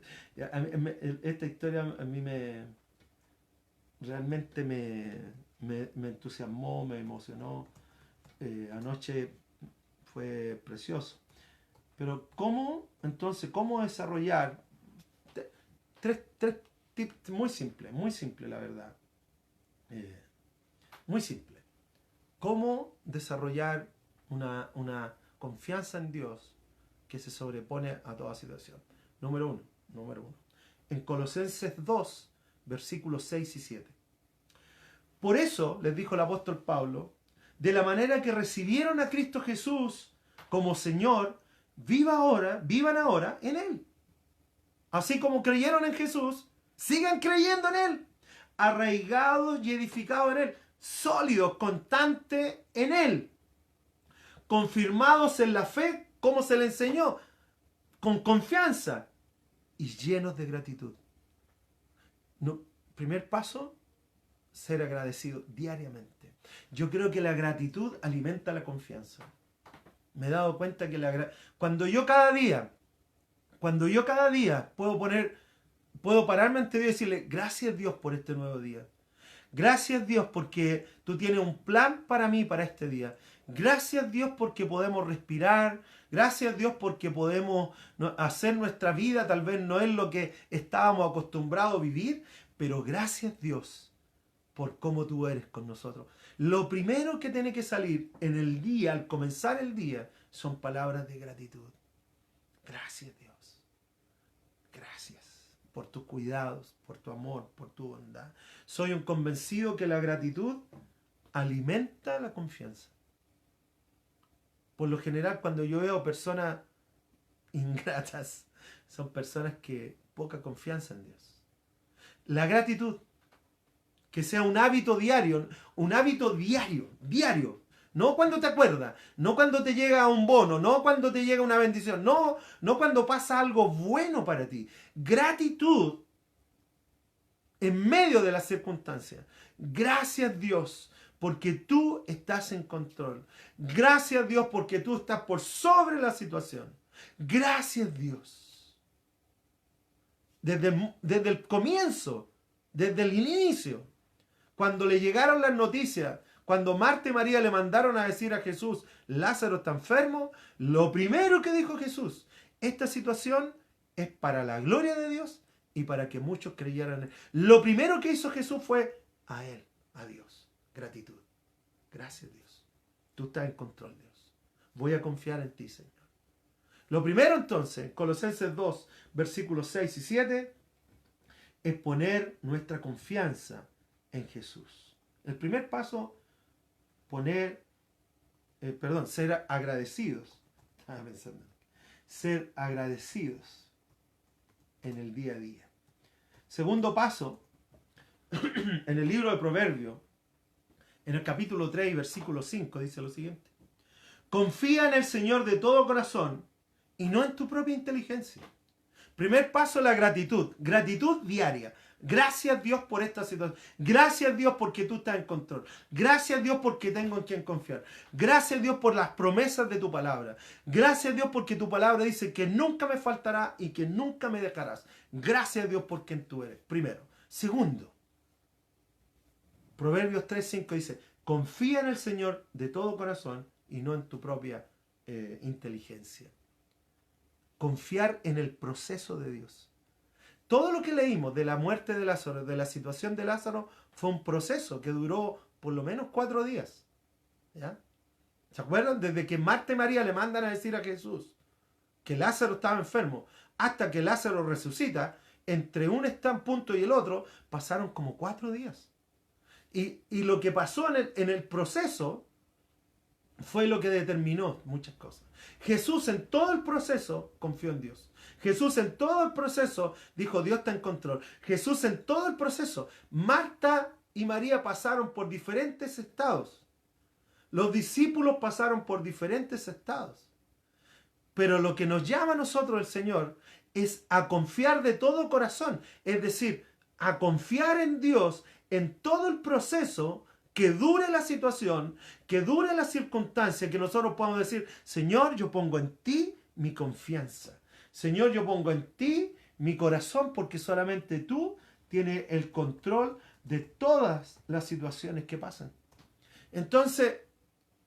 Speaker 1: Esta historia a mí realmente me entusiasmó, me emocionó. Anoche fue precioso. Pero ¿cómo desarrollar? tres tips muy simple la verdad. Muy simple. ¿Cómo desarrollar una confianza en Dios que se sobrepone a toda situación? Número uno. En Colosenses 2, versículos 6 y 7. Por eso, les dijo el apóstol Pablo, de la manera que recibieron a Cristo Jesús como Señor, vivan ahora en Él. Así como creyeron en Jesús, sigan creyendo en Él. Arraigados y edificados en Él. Sólidos, constantes en Él. Confirmados en la fe, como se le enseñó. Con confianza y llenos de gratitud. Primer paso, ser agradecido diariamente. Yo creo que la gratitud alimenta la confianza. Me he dado cuenta que cuando yo cada día puedo pararme ante Dios y decirle, gracias Dios por este nuevo día. Gracias Dios porque tú tienes un plan para mí, para este día. Gracias Dios porque podemos respirar. Gracias Dios porque podemos hacer nuestra vida. Tal vez no es lo que estábamos acostumbrados a vivir, pero gracias Dios por cómo tú eres con nosotros. Lo primero que tiene que salir en el día, al comenzar el día, son palabras de gratitud. Gracias Dios. Gracias por tus cuidados, por tu amor, por tu bondad. Soy un convencido que la gratitud alimenta la confianza. Por lo general, cuando yo veo personas ingratas, son personas que poca confianza en Dios. La gratitud, que sea un hábito diario, diario. No cuando te acuerdas, no cuando te llega un bono, no cuando te llega una bendición, no cuando pasa algo bueno para ti. Gratitud en medio de las circunstancias. Gracias Dios porque tú estás en control. Gracias Dios porque tú estás por sobre la situación. Gracias Dios. Desde el comienzo, desde el inicio, cuando le llegaron las noticias, cuando Marta y María le mandaron a decir a Jesús, Lázaro está enfermo, lo primero que dijo Jesús, esta situación es para la gloria de Dios y para que muchos creyeran en Él. Lo primero que hizo Jesús fue a Él, a Dios. Gratitud. Gracias Dios. Tú estás en control, Dios. Voy a confiar en ti, Señor. Lo primero entonces, Colosenses 2, versículos 6 y 7, es poner nuestra confianza en Jesús. El primer paso, ser agradecidos. Estaba pensando. Ser agradecidos en el día a día. Segundo paso, en el libro de Proverbios, en el capítulo 3, versículo 5, dice lo siguiente. Confía en el Señor de todo corazón y no en tu propia inteligencia. Primer paso, la gratitud. Gratitud diaria. Gracias Dios por esta situación. Gracias Dios porque tú estás en control. Gracias Dios porque tengo en quien confiar. Gracias Dios por las promesas de tu palabra. Gracias Dios porque tu palabra dice que nunca me faltará y que nunca me dejarás. Gracias Dios por quien tú eres. Primero. Segundo, Proverbios 3:5 dice, confía en el Señor de todo corazón y no en tu propia inteligencia. Confiar en el proceso de Dios. Todo lo que leímos de la muerte de Lázaro, de la situación de Lázaro, fue un proceso que duró por lo menos 4 días. ¿Ya? ¿Se acuerdan? Desde que Marta y María le mandan a decir a Jesús que Lázaro estaba enfermo, hasta que Lázaro resucita, entre un punto y el otro, pasaron como 4 días. Y lo que pasó en el proceso fue lo que determinó muchas cosas. Jesús en todo el proceso confió en Dios. Jesús en todo el proceso dijo, Dios está en control. Jesús en todo el proceso. Marta y María pasaron por diferentes estados. Los discípulos pasaron por diferentes estados. Pero lo que nos llama a nosotros el Señor es a confiar de todo corazón. Es decir, a confiar en Dios en todo el proceso, que dure la situación, que dure la circunstancia, que nosotros podamos decir, Señor, yo pongo en ti mi confianza. Señor, yo pongo en ti mi corazón porque solamente tú tienes el control de todas las situaciones que pasan. Entonces,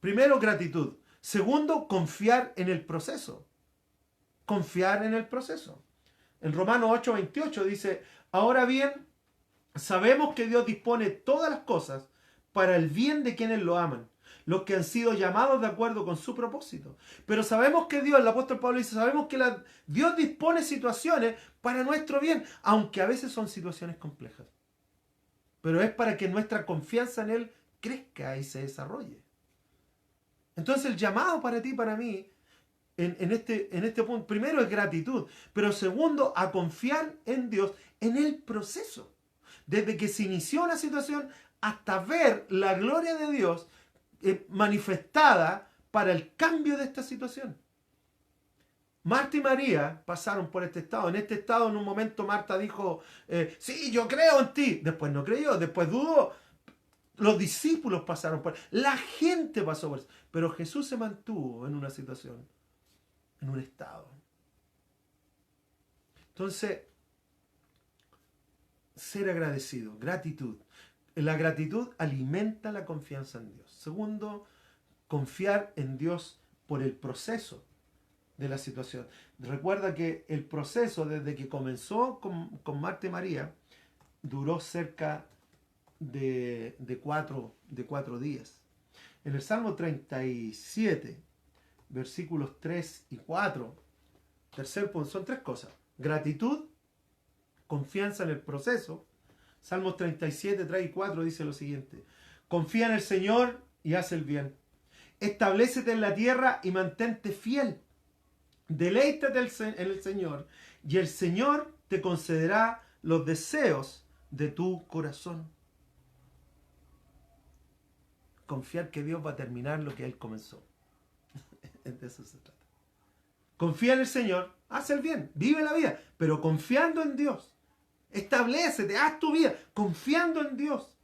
Speaker 1: primero, gratitud. Segundo, confiar en el proceso. Confiar en el proceso. En Romanos 8:28 dice, ahora bien, sabemos que Dios dispone todas las cosas para el bien de quienes lo aman, los que han sido llamados de acuerdo con su propósito. Pero sabemos que Dios, el apóstol Pablo dice, sabemos que Dios dispone situaciones para nuestro bien, aunque a veces son situaciones complejas. Pero es para que nuestra confianza en Él crezca y se desarrolle. Entonces el llamado para ti y para mí, en este punto, primero es gratitud, pero segundo, a confiar en Dios en el proceso. Desde que se inició una situación hasta ver la gloria de Dios manifestada para el cambio de esta situación. Marta y María pasaron por este estado. En este estado, en un momento, Marta dijo, sí, yo creo en ti. Después no creyó, después dudó. Los discípulos pasaron por... La gente pasó por eso. Pero Jesús se mantuvo en una situación, en un estado. Entonces, ser agradecido, gratitud. La gratitud alimenta la confianza en Dios. Segundo, confiar en Dios por el proceso de la situación. Recuerda que el proceso, desde que comenzó con Marta y María, duró cerca de 4 días. En el Salmo 37, versículos 3 y 4, tercer punto, son 3 cosas. Gratitud, confianza en el proceso. Salmos 37, 3 y 4 dice lo siguiente. Confía en el Señor y haz el bien. Establécete en la tierra y mantente fiel. Deleítate en el Señor y el Señor te concederá los deseos de tu corazón. Confiar que Dios va a terminar lo que Él comenzó. De eso se trata. Confía en el Señor, haz el bien, vive la vida, pero confiando en Dios. Establécete, haz tu vida, confiando en Dios.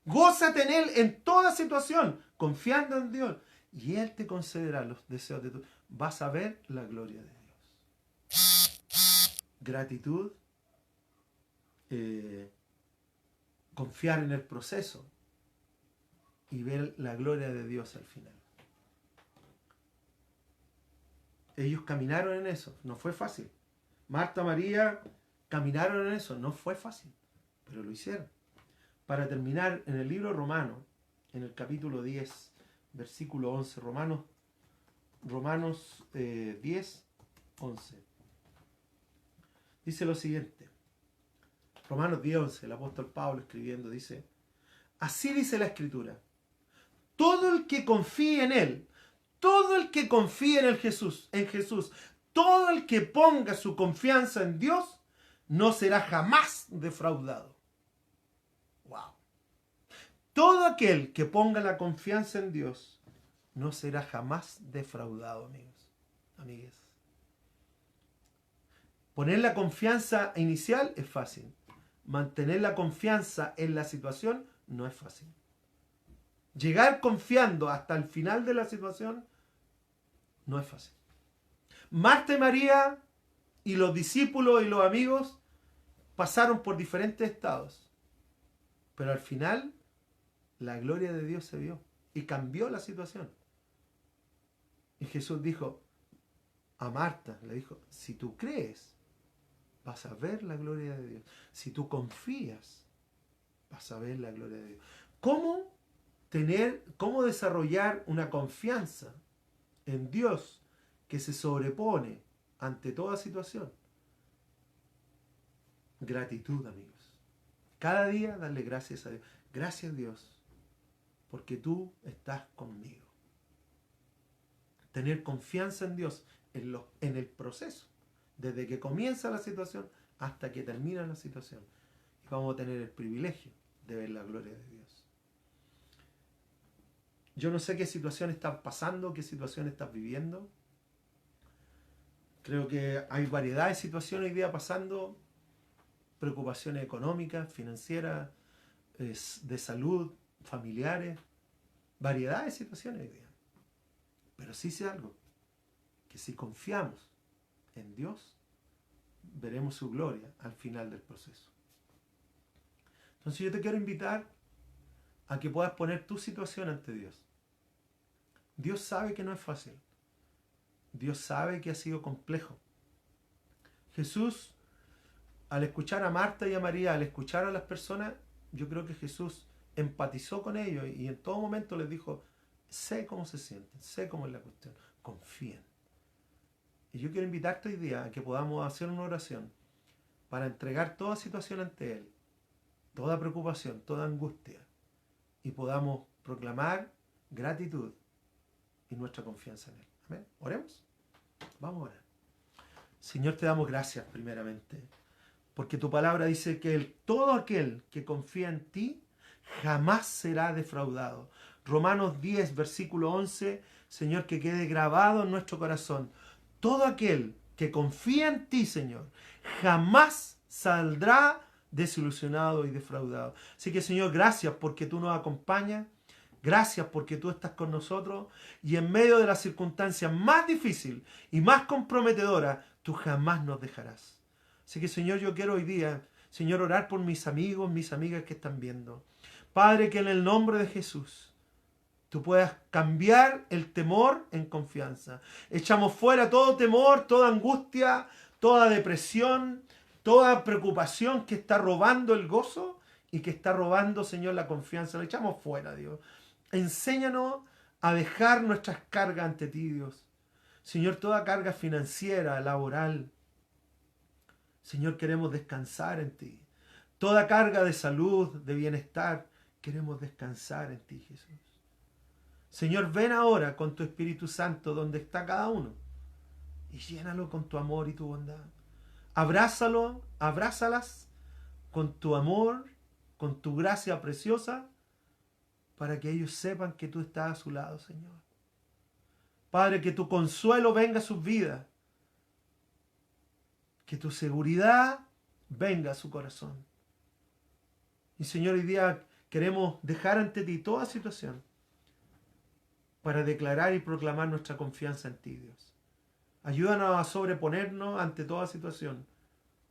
Speaker 1: Gózate en Él en toda situación, confiando en Dios. Y Él te concederá los deseos de tu... Vas a ver la gloria de Dios. Gratitud, confiar en el proceso y ver la gloria de Dios al final. Ellos caminaron en eso, no fue fácil. Marta, María caminaron en eso, no fue fácil, pero lo hicieron. Para terminar, en el libro Romano, en el capítulo 10, versículo 11, Romanos 10, 11. Dice lo siguiente. Romanos 10, 11, el apóstol Pablo escribiendo, dice, así dice la Escritura, todo el que confíe en Él, todo el que confíe en Jesús, todo el que ponga su confianza en Dios, no será jamás defraudado. Wow. Todo aquel que ponga la confianza en Dios no será jamás defraudado, amigos, amigas. Poner la confianza inicial es fácil. Mantener la confianza en la situación no es fácil. Llegar confiando hasta el final de la situación no es fácil. Marta y María y los discípulos y los amigos pasaron por diferentes estados. Pero al final la gloria de Dios se vio y cambió la situación. Y Jesús dijo a Marta, le dijo, si tú crees, vas a ver la gloria de Dios. Si tú confías, vas a ver la gloria de Dios. ¿Cómo desarrollar una confianza en Dios que se sobrepone ante toda situación? Gratitud, amigos. Cada día darle gracias a Dios. Gracias, Dios, porque tú estás conmigo. Tener confianza en Dios en el proceso, desde que comienza la situación hasta que termina la situación. Y vamos a tener el privilegio de ver la gloria de Dios. Yo no sé qué situación estás pasando, qué situación estás viviendo. Creo que hay variedad de situaciones hoy día pasando, preocupaciones económicas, financieras, de salud, familiares, variedad de situaciones hoy día. Pero sí sé algo, que si confiamos en Dios, veremos su gloria al final del proceso. Entonces yo te quiero invitar a que puedas poner tu situación ante Dios. Dios sabe que no es fácil. Dios sabe que ha sido complejo. Jesús al escuchar a Marta y a María, al escuchar a las personas, yo creo que Jesús empatizó con ellos y en todo momento les dijo, sé cómo se sienten, sé cómo es la cuestión, confíen. Y yo quiero invitarte hoy día a que podamos hacer una oración para entregar toda situación ante Él, toda preocupación, toda angustia, y podamos proclamar gratitud y nuestra confianza en Él. Amén. Oremos. Vamos a orar. Señor, te damos gracias primeramente, porque tu palabra dice que todo aquel que confía en ti jamás será defraudado. Romanos 10, versículo 11, Señor, que quede grabado en nuestro corazón. Todo aquel que confía en ti, Señor, jamás saldrá desilusionado y defraudado. Así que, Señor, gracias porque tú nos acompañas. Gracias porque tú estás con nosotros y en medio de las circunstancias más difíciles y más comprometedoras, tú jamás nos dejarás. Así que, Señor, yo quiero hoy día, Señor, orar por mis amigos, mis amigas que están viendo. Padre, que en el nombre de Jesús tú puedas cambiar el temor en confianza. Echamos fuera todo temor, toda angustia, toda depresión, toda preocupación que está robando el gozo y que está robando, Señor, la confianza. Lo echamos fuera, Dios. Enséñanos a dejar nuestras cargas ante ti, Dios. Señor, toda carga financiera, laboral. Señor, queremos descansar en ti. Toda carga de salud, de bienestar, queremos descansar en ti, Jesús. Señor, ven ahora con tu Espíritu Santo donde está cada uno y llénalo con tu amor y tu bondad. Abrázalo, abrázalas con tu amor, con tu gracia preciosa, para que ellos sepan que tú estás a su lado, Señor. Padre, que tu consuelo venga a sus vidas, que tu seguridad venga a su corazón. Y Señor, hoy día queremos dejar ante ti toda situación para declarar y proclamar nuestra confianza en ti, Dios. Ayúdanos a sobreponernos ante toda situación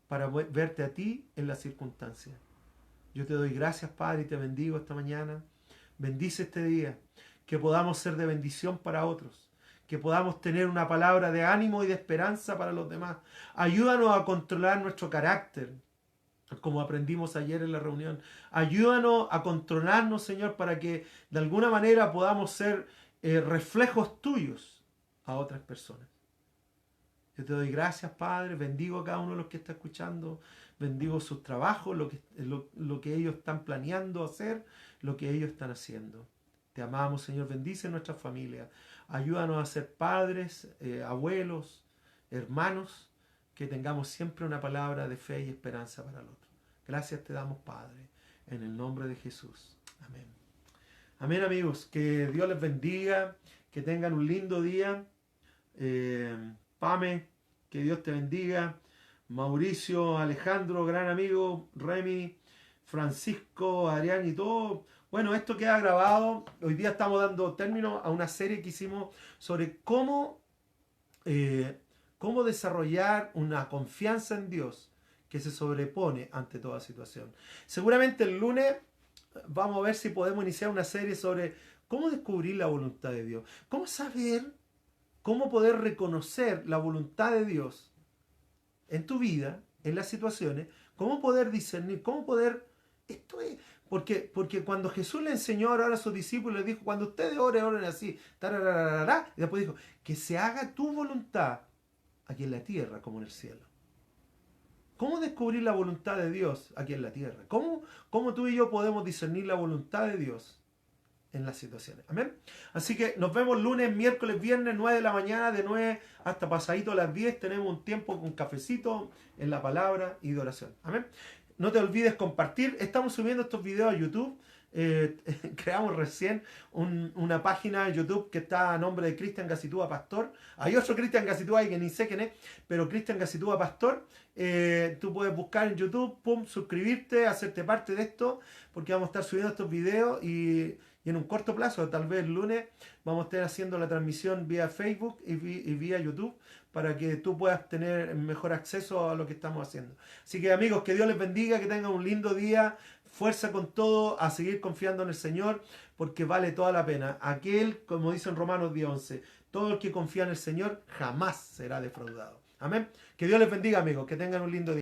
Speaker 1: para verte a ti en las circunstancias. Yo te doy gracias, Padre, y te bendigo esta mañana. Bendice este día, que podamos ser de bendición para otros, que podamos tener una palabra de ánimo y de esperanza para los demás. Ayúdanos a controlar nuestro carácter, como aprendimos ayer en la reunión. Ayúdanos a controlarnos, Señor, para que de alguna manera podamos ser reflejos tuyos a otras personas. Yo te doy gracias, Padre. Bendigo a cada uno de los que está escuchando. Bendigo sus trabajos, lo que ellos están planeando hacer, lo que ellos están haciendo. Te amamos, Señor. Bendice nuestra familia. Ayúdanos a ser padres, abuelos, hermanos, que tengamos siempre una palabra de fe y esperanza para el otro. Gracias te damos, Padre, en el nombre de Jesús. Amén. Amén, amigos. Que Dios les bendiga, que tengan un lindo día. Pame, que Dios te bendiga. Mauricio, Alejandro, gran amigo, Remy, Francisco, Adrián y todo. Bueno, esto queda grabado. Hoy día estamos dando término a una serie que hicimos sobre cómo desarrollar una confianza en Dios que se sobrepone ante toda situación. Seguramente el lunes vamos a ver si podemos iniciar una serie sobre cómo descubrir la voluntad de Dios. Cómo saber, cómo poder reconocer la voluntad de Dios en tu vida, en las situaciones, cómo poder discernir, cómo poder... Esto es... Porque cuando Jesús le enseñó a orar a sus discípulos, les dijo, cuando ustedes oren así, y después dijo, que se haga tu voluntad aquí en la tierra como en el cielo. ¿Cómo descubrir la voluntad de Dios aquí en la tierra? ¿Cómo tú y yo podemos discernir la voluntad de Dios en las situaciones? Amén. Así que nos vemos lunes, miércoles, viernes, 9 de la mañana, de 9 hasta pasadito a las 10. Tenemos un tiempo con cafecito en la palabra y de oración. Amén. No te olvides compartir. Estamos subiendo estos videos a YouTube. Creamos recién una página de YouTube que está a nombre de Cristian Gacitúa Pastor. Hay otro Cristian Gacitúa ahí que ni sé quién es, pero Cristian Gacitúa Pastor. Tú puedes buscar en YouTube, suscribirte, hacerte parte de esto, porque vamos a estar subiendo estos videos y en un corto plazo, tal vez el lunes, vamos a estar haciendo la transmisión vía Facebook y vía YouTube para que tú puedas tener mejor acceso a lo que estamos haciendo. Así que amigos, que Dios les bendiga, que tengan un lindo día. Fuerza con todo, a seguir confiando en el Señor, porque vale toda la pena. Aquel, como dice en Romanos 10:11, todo el que confía en el Señor jamás será defraudado. Amén. Que Dios les bendiga, amigos. Que tengan un lindo día.